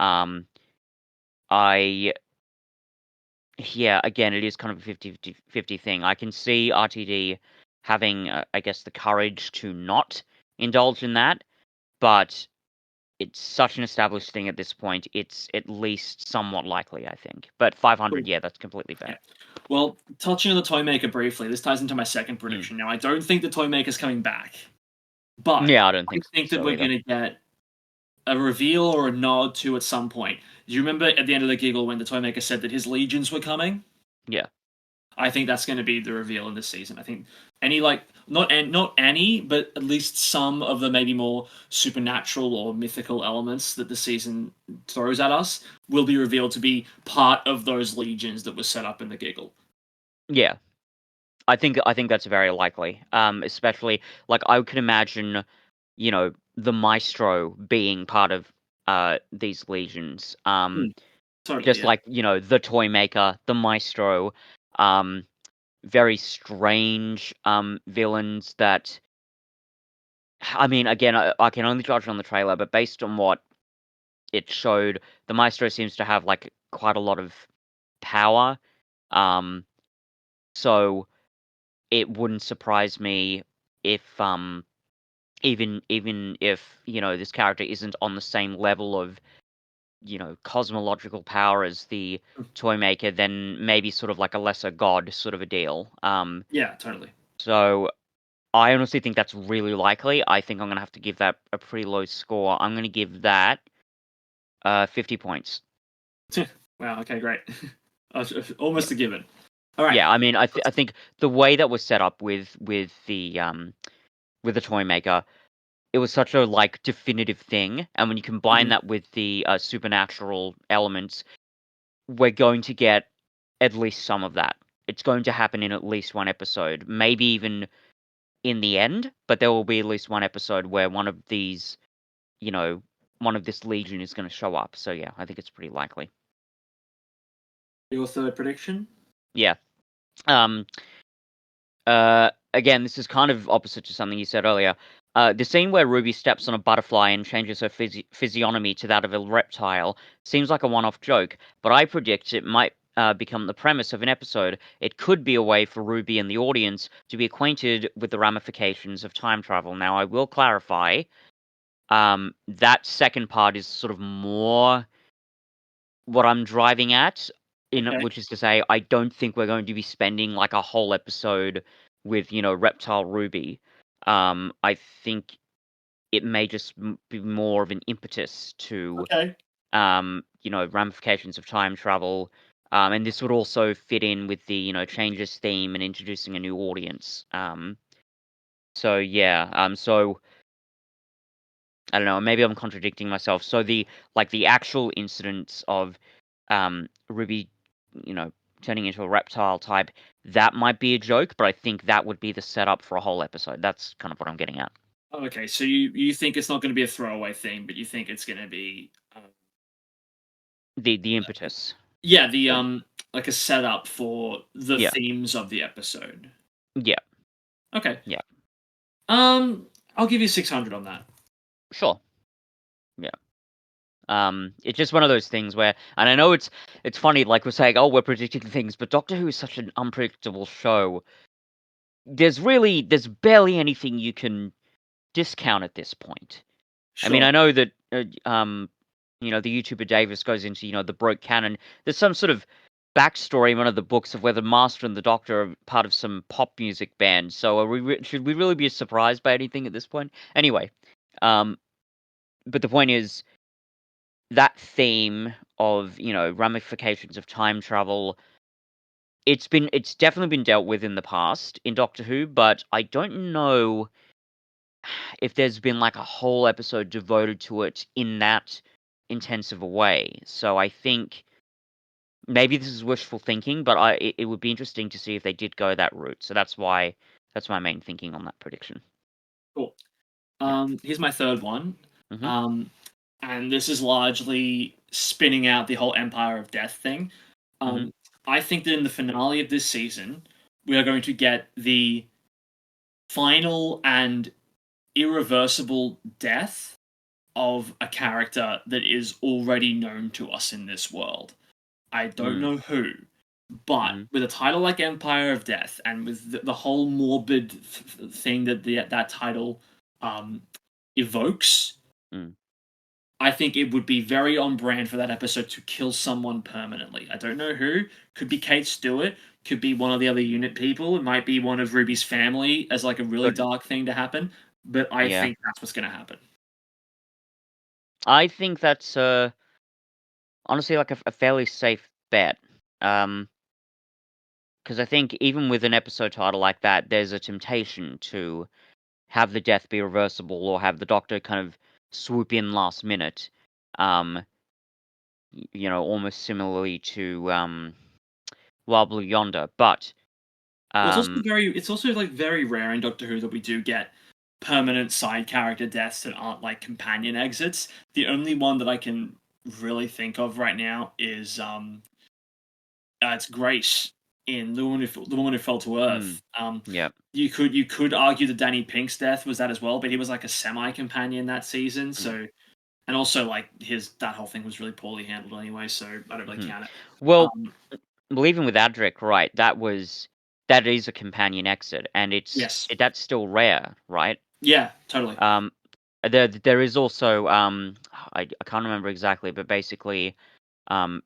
Um I Yeah, again, it is kind of a 50 thing. I can see RTD having, I guess, the courage to not indulge in that, but it's such an established thing at this point. It's at least somewhat likely, I think. But 500, cool. yeah, that's completely Yeah. fair. Well, touching on the toy maker briefly, this ties into my second Mm. prediction. Now, I don't think the toy maker's coming back, but Yeah, I don't I think think that so we're either. going to get a reveal or a nod to at some point. Do you remember at the end of the giggle when the toy maker said that his legions were coming? Yeah. I think that's going to be the reveal in this season. I think any not any, but at least some of the maybe more supernatural or mythical elements that the season throws at us will be revealed to be part of those legions that were set up in the giggle. Yeah. I think that's very likely. Especially like I could imagine, the Maestro being part of these legions. Hmm, totally, Just yeah. like, the toy maker, the Maestro, um very strange villains that I mean, again, I can only judge on the trailer, but based on what it showed, the Maestro seems to have like quite a lot of power. Um, so it wouldn't surprise me if even if this character isn't on the same level of cosmological power as the toy maker, then maybe sort of like a lesser god sort of a deal. Yeah, totally. So I honestly think that's really likely. I think I'm gonna have to give that a pretty low score. I'm gonna give that 50 points. Wow. Okay, great. Almost a given. All right. Yeah, I mean, I think the way that was set up with the toy maker, it was such a like definitive thing, and when you combine Mhm. that with the supernatural elements, we're going to get at least some of that. It's going to happen in at least one episode, maybe even in the end, but there will be at least one episode where one of these, you know, one of this legion is going to show up. So yeah, I think it's pretty likely. Your third prediction? Yeah. Um, Again, this is kind of opposite to something you said earlier. The scene where Ruby steps on a butterfly and changes her physiognomy to that of a reptile seems like a one-off joke, but I predict it might become the premise of an episode. It could be a way for Ruby and the audience to be acquainted with the ramifications of time travel. Now, I will clarify, that second part is sort of more what I'm driving at, Okay. which is to say, I don't think we're going to be spending like a whole episode with Reptile Ruby. I think it may just be more of an impetus to Okay. ramifications of time travel. And this would also fit in with the changes theme and introducing a new audience. So yeah, so I don't know, maybe I'm contradicting myself. So the actual incidents of Ruby, you know, turning into a reptile type, that might be a joke, but I think that would be the setup for a whole episode. That's kind of what I'm getting at. Okay. So you think it's not going to be a throwaway thing, but you think it's going to be The impetus. yeah, the like a setup for the Yeah. themes of the episode. Yeah. Okay. Yeah. I'll give you 600 on that. Sure. Yeah. It's just one of those things where, and I know it's funny, like we're saying, oh, we're predicting things, but Doctor Who is such an unpredictable show. There's barely anything you can discount at this point. I mean, I Sure. know that the YouTuber Davis goes into the broke canon. There's some sort of backstory in one of the books of where the Master and the Doctor are part of some pop music band. So should we really be surprised by anything at this point? Anyway, um, but the point is that theme of ramifications of time travel. It's definitely been dealt with in the past in Doctor Who, but I don't know if there's been like a whole episode devoted to it in that intensive a way. So I think maybe this is wishful thinking, but it would be interesting to see if they did go that route. So that's my main thinking on that prediction. Cool. Yeah. Here's my third one. Mhm. Um, and this is largely spinning out the whole Empire of Death thing. Mhm. Um, I think that in the finale of this season, we are going to get the final and irreversible death of a character that is already known to us in this world. I don't Mm. know who, but Mhm. with a title like Empire of Death and with the whole morbid thing that that title um, evokes, Mm. I think it would be very on brand for that episode to kill someone permanently. I don't know who. Could be Kate Stewart. Could be one of the other unit people. It might be one of Ruby's family as like a really But dark thing to happen. But I yeah, think that's what's going to happen. I think that's honestly like a fairly safe bet. Um, because I think even with an episode title like that, there's a temptation to have the death be reversible or have the Doctor kind of swoop in last minute. Um, almost similarly to Wild Blue Yonder. But Well, it's also um, like very rare in Doctor Who that we do get permanent side character deaths that aren't like companion exits. The only one that I can really think of right now is it's Grace. in the woman who fell to Earth. Yeah. You could argue that Danny Pink's death was that as well, but he was like a semi companion that season. So, and also like that whole thing was really poorly handled anyway. So I don't really Mhm. count it. Well, Um, even with Adric, right? That is a companion exit, and yes, that's still rare, right? yeah, totally. Um, there is also I can't remember exactly, but basically, um,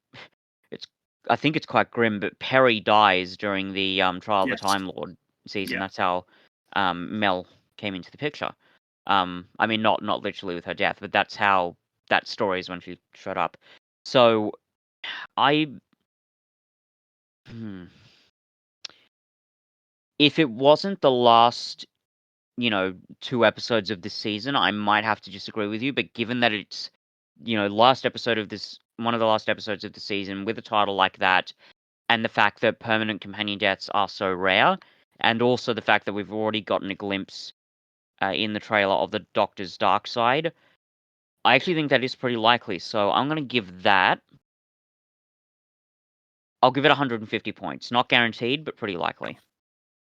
it's I think it's quite grim, but Perry dies during the Trial of the Yes, Time Lord season. yeah. That's how Mel came into the picture. I mean, not literally with her death, but that's how that story is when she showed up. So I, hmm, if it wasn't the last, 2 episodes of this season, I might have to disagree with you. But given that it's, last episode of this, one of the last episodes of the season with a title like that, and the fact that permanent companion deaths are so rare, and also the fact that we've already gotten a glimpse in the trailer of the Doctor's dark side, I actually think that is pretty likely. So I'm going to give that. I'll give it 150 points. Not guaranteed, but pretty likely.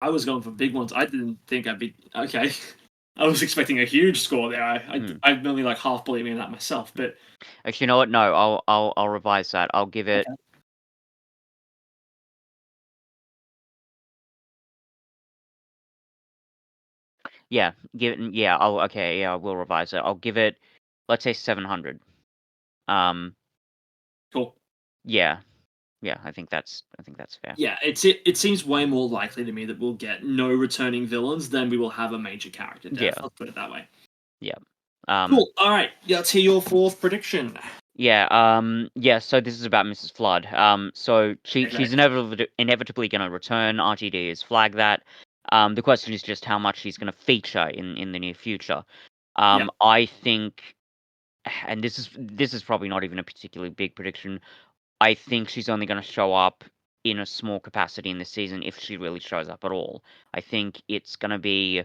I was going for big ones. I didn't think I'd be okay. I was expecting a huge score there. Hmm. I'm only like half believing in that myself, but Actually, you know what? No, I'll revise that. I'll give it. okay. Yeah, yeah. Okay. Yeah, I will revise it. I'll give it. Let's say 700. Um. Cool. Yeah. Yeah. I think that's fair. Yeah, it seems way more likely to me that we'll get no returning villains than we will have a major character death. Yeah. Let's put it that way. Yeah. Cool. All right. Yeah, let's hear your fourth prediction. Yeah. Yeah. So this is about Mrs. Flood. So Okay. she's inevitably going to return. RTD has flagged that. The question is just how much she's going to feature in the near future. Yeah. I think, and this is probably not even a particularly big prediction. I think she's only going to show up in a small capacity in this season if she really shows up at all. I think it's going to be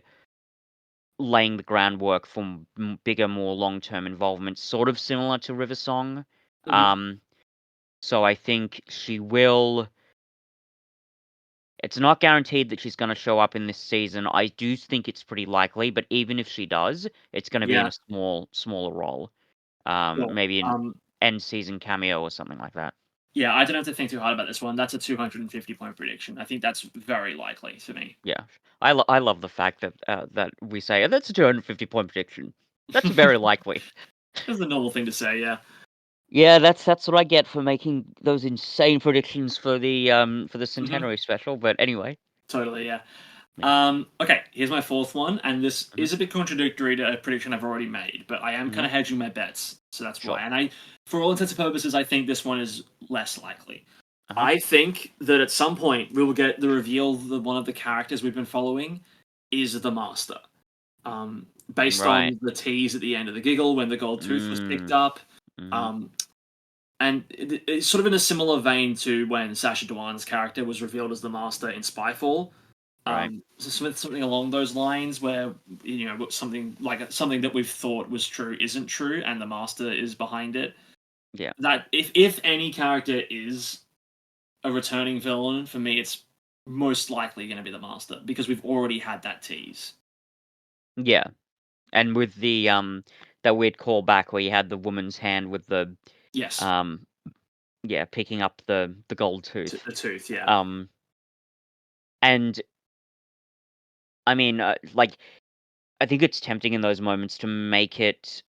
laying the groundwork for bigger, more long-term involvement, sort of similar to River Song. Mhm. Um, so I think she will. It's not guaranteed that she's going to show up in this season. I do think it's pretty likely, but even if she does, it's going to be in Yeah. a smaller role. Cool. Maybe an end season cameo or something like that. Yeah, I don't have to think too hard about this one. That's a 250-point prediction. I think that's very likely to me. Yeah, I love the fact that that we say that's a 250-point prediction. That's very likely. That's the normal thing to say. Yeah. Yeah, that's what I get for making those insane predictions for the Hmm. centenary special. But anyway, Totally. Yeah. yeah. Okay, here's my fourth one, and this Hmm. is a bit contradictory to a prediction I've already made, but I am kind Hmm. of hedging my bets, so that's why. Sure. And for all intents and purposes, I think this one is less likely. Uh-huh. I think that at some point we will get the reveal that one of the characters we've been following is the Master. Based Right. on the tease at the end of the Giggle when the gold tooth was picked Mm. up. Hmm. Um, and it's sort of in a similar vein to when Sacha Dhawan's character was revealed as the Master in Spyfall. Right. So something along those lines, where something that we've thought was true isn't true, and the Master is behind it. Yeah. That if any character is a returning villain, for me, it's most likely going to be the Master because we've already had that tease. Yeah. And with the that weird callback where you had the woman's hand with the Yes, um yeah picking up the gold tooth. the tooth. Yeah, Um. And I mean, like, I think it's tempting in those moments to make it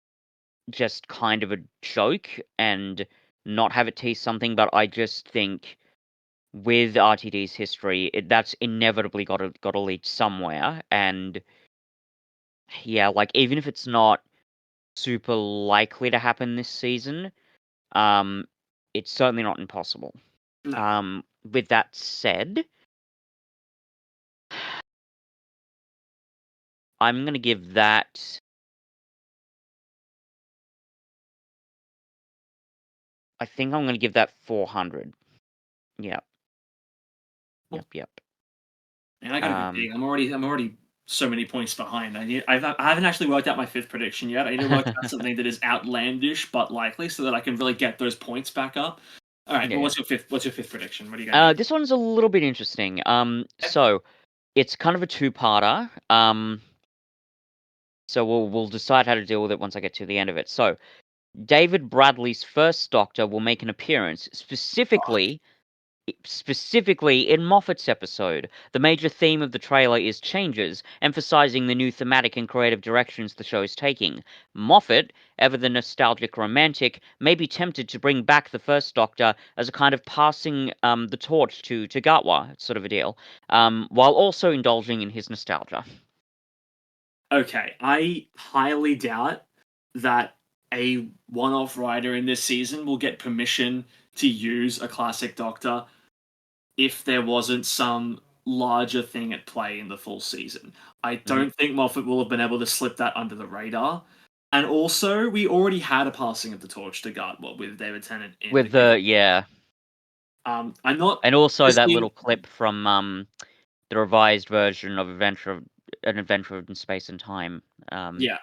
just kind of a joke and not have it tease something, but I just think with RTD's history, that's inevitably got to lead somewhere. And yeah, like even if it's not super likely to happen this season, um, it's certainly not impossible. no, With that said, I'm gonna give that. I think I'm gonna give that 400. Yep, well, yep. and I got to be Um, big. I'm already so many points behind. I haven't actually worked out my fifth prediction yet. I need to work out something that is outlandish but likely, so that I can really get those points back up. All right. Well, Yeah. what's your fifth prediction? What are you going to do? This one's a little bit interesting. So it's kind of a two-parter. So we'll decide how to deal with it once I get to the end of it. So David Bradley's first Doctor will make an appearance, specifically in Moffat's episode. The major theme of the trailer is changes, emphasizing the new thematic and creative directions the show is taking. Moffat, ever the nostalgic romantic, may be tempted to bring back the first Doctor as a kind of passing the torch to Gatwa sort of a deal, while also indulging in his nostalgia. Okay, I highly doubt that a one-off writer in this season will get permission to use a classic Doctor if there wasn't some larger thing at play in the full season. I don't think Moffat will have been able to slip that under the radar. And also, we already had a passing of the torch to Gatwa with David Tennant in With the yeah, I'm not and also that listening. little clip from the revised version of An Adventure in Space and Time. Yeah.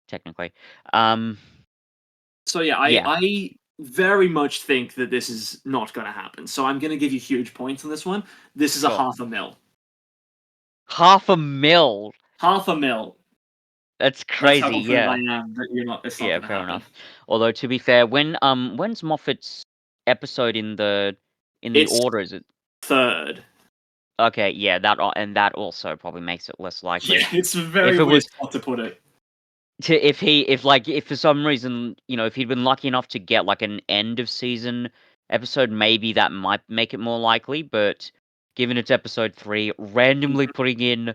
Technically. So yeah, Yeah, I very much think that this is not going to happen. So I'm going to give you huge points on this one. This is a sure. 500,000. 500,000. 500,000. That's That's how crazy. confident I Yeah. am that you're not. It's not Yeah, going to fair happen. enough. Although to be fair, when's Moffat's episode in the It's order? Is it third. okay? Yeah, that also probably makes it less likely. Yeah, it's a If very it weird was spot to put it. if for some reason if he'd been lucky enough to get like an end of season episode, maybe that might make it more likely. But given it's episode 3, randomly putting in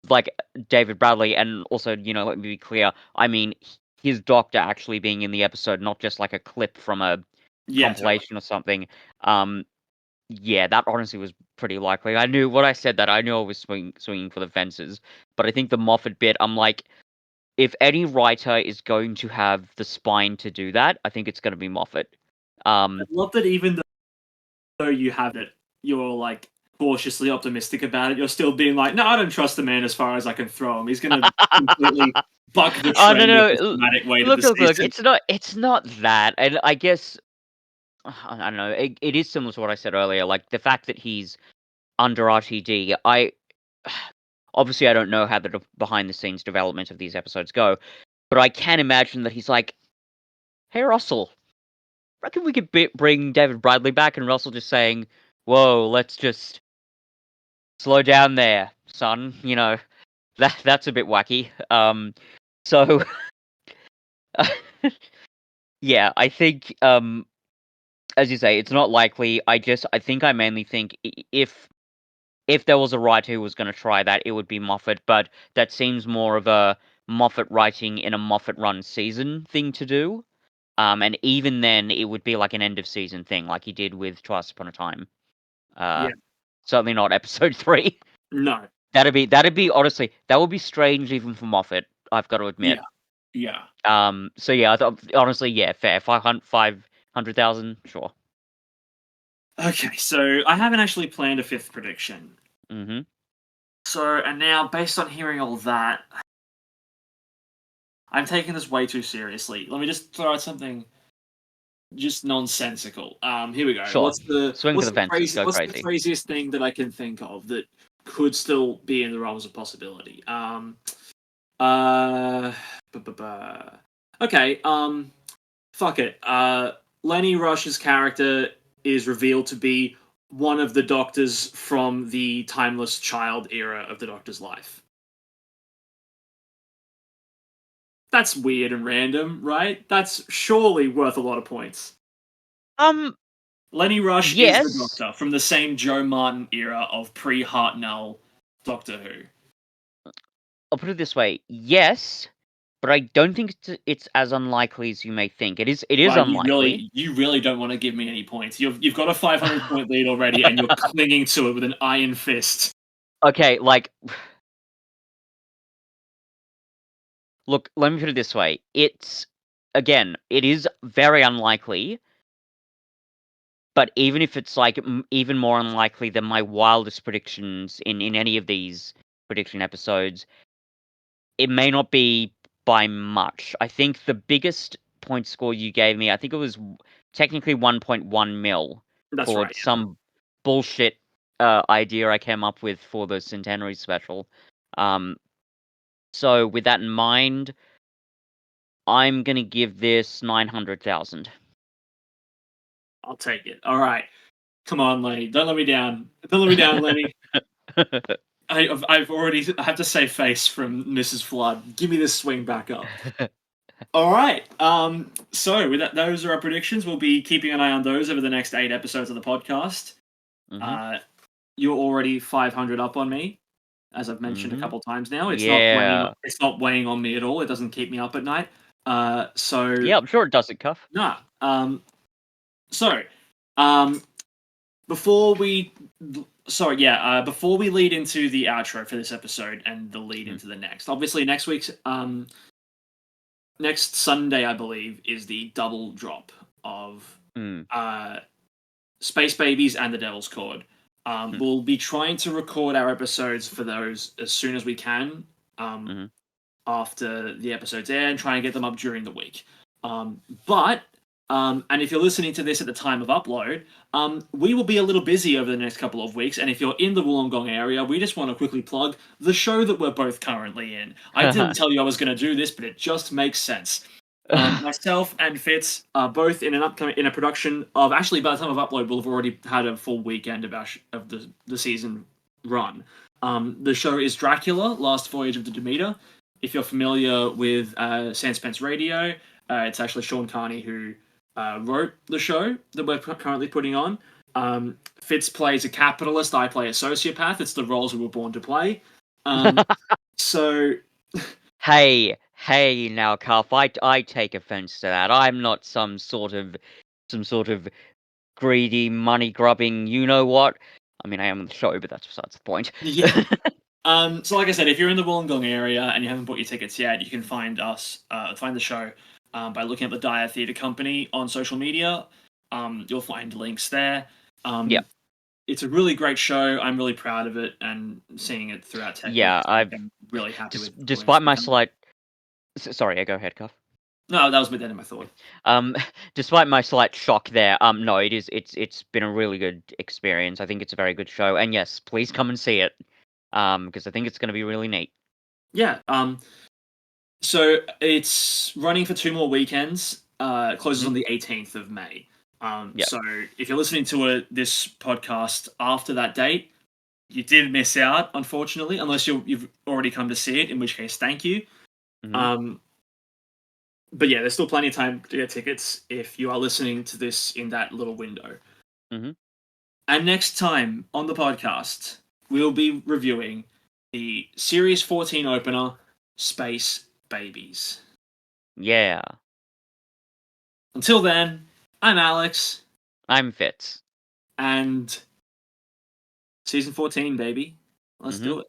like David Bradley, and also let me be clear, I mean his Doctor actually being in the episode, not just like a clip from a Yeah, totally. compilation or something. Yeah, that honestly was pretty likely. I knew what I said that I knew I was swinging for the fences, but I think the Moffat bit, I'm like, if any writer is going to have the spine to do that, I think it's going to be Moffat. I love that even though you have it, you're like cautiously optimistic about it. You're still being like, no, I don't trust the man as far as I can throw him. He's going to completely buck the Oh no, trend of this no, dramatic way to the look! season. It's not that, and I guess I don't know. It is similar to what I said earlier, like the fact that he's under RTD. Obviously I don't know how the behind the scenes development of these episodes go, but I can imagine that he's like, "Hey Russell, reckon we could bring David Bradley back," and Russell just saying, "Whoa, let's just slow down there, son." That's a bit wacky. So yeah, I think as you say, it's not likely. I think I mainly think if there was a writer who was going to try that, it would be Moffat. But that seems more of a Moffat writing in a Moffat run season thing to do. And even then, it would be like an end of season thing, like he did with Twice Upon a Time. Uh, Yeah, Certainly not episode 3. no, That'd be honestly, that would be strange even for Moffat. I've got to yeah, admit. yeah. So yeah, I thought honestly, yeah, fair. 500,000, sure. Okay, so I haven't actually planned a fifth prediction. Mm-hmm. So, and now, based on hearing all that, I'm taking this way too seriously. Let me just throw out something just nonsensical. Here we go. Sure. Swing for the fences. Go What's the crazy. craziest thing that I can think of that could still be in the realms of possibility? Uh, okay. Fuck it. Lenny Rush's character is revealed to be one of the Doctors from the Timeless Child era of the Doctor's life. That's weird and random, right? That's surely worth a lot of points. Lenny Rush is the Yes. Doctor from the same Joe Martin era of pre-Hartnell Doctor Who. I'll put it this way. Yes, but I don't think it's as unlikely as you may think. It is Wow, unlikely. you really don't want to give me any points. You've got a 500 point lead already, and you're clinging to it with an iron fist. Okay, like look, let me put it this way. It is very unlikely, but even if it's like even more unlikely than my wildest predictions in any of these prediction episodes, it may not be by much. I think the biggest point score you gave me, I think it was technically 1.1 mil That's for right. Yeah. some bullshit idea I came up with for the Centenary special. So with that in mind, I'm gonna give this 900,000. I'll take it. All right. Come on, Lenny. Don't let me down. Don't let me down, Lenny. I have to save face from Mrs. Flood. Give me this swing back up. All right. So with that, those are our predictions. We'll be keeping an eye on those over the next 8 episodes of the podcast. Mhm. You're already 500 up on me, as I've mentioned a Mhm. couple times now. It's not weighing. Yeah. It's not weighing on me at all. It doesn't keep me up at night. So Yeah, I'm sure it doesn't, Cuff. nah. So, um, before we, before we lead into the outro for this episode and the lead into the next, obviously next week's next Sunday, I believe, is the double drop of Mm. Space Babies and The Devil's Chord. Hmm. We'll be trying to record our episodes for those as soon as we can Mhm. after the episodes air and try and get them up during the week. And if you're listening to this at the time of upload, we will be a little busy over the next couple of weeks. And if you're in the Wollongong area, we just want to quickly plug the show that we're both currently in. I didn't tell you I was going to do this, but it just makes sense. Myself and Fitz are both in a production of, actually by the time of upload we'll have already had a full weekend of the season run. The show is Dracula: Last Voyage of the Demeter. If you're familiar with Sandspence Radio, it's actually Sean Carney who wrote the show that we're currently putting on. Fitz plays a capitalist. I play a sociopath. It's the roles we were born to play. So Hey, now, Cuff. I take offense to that. I'm not some sort of greedy, money grubbing. You know what? I mean, I am on the show, but that's besides the point. yeah. So like I said, if you're in the Wollongong area and you haven't bought your tickets yet, you can find the show by looking at the Dire Theatre Company on social media. You'll find links there. Yeah. It's a really great show. I'm really proud of it, and seeing it throughout Tech Week, Yeah, I'm really happy with. Despite my slight. Sorry, go ahead, Cuff. No, that was the end of my thought. Despite my slight shock there, no, it's been a really good experience. I think it's a very good show, and yes, please come and see it, because I think it's going to be really neat. Yeah. So it's running for 2 more weekends. It closes on the 18th of May. Yep. So if you're listening to this podcast after that date, you did miss out, unfortunately, unless you've already come to see it, in which case, thank you. Mhm. But yeah, there's still plenty of time to get tickets if you are listening to this in that little window. Mhm. And next time on the podcast, we'll be reviewing the Series 14 opener, Space Babies. Yeah. Until then, I'm Alex. I'm Fitz. And Season 14, baby. Let's do it.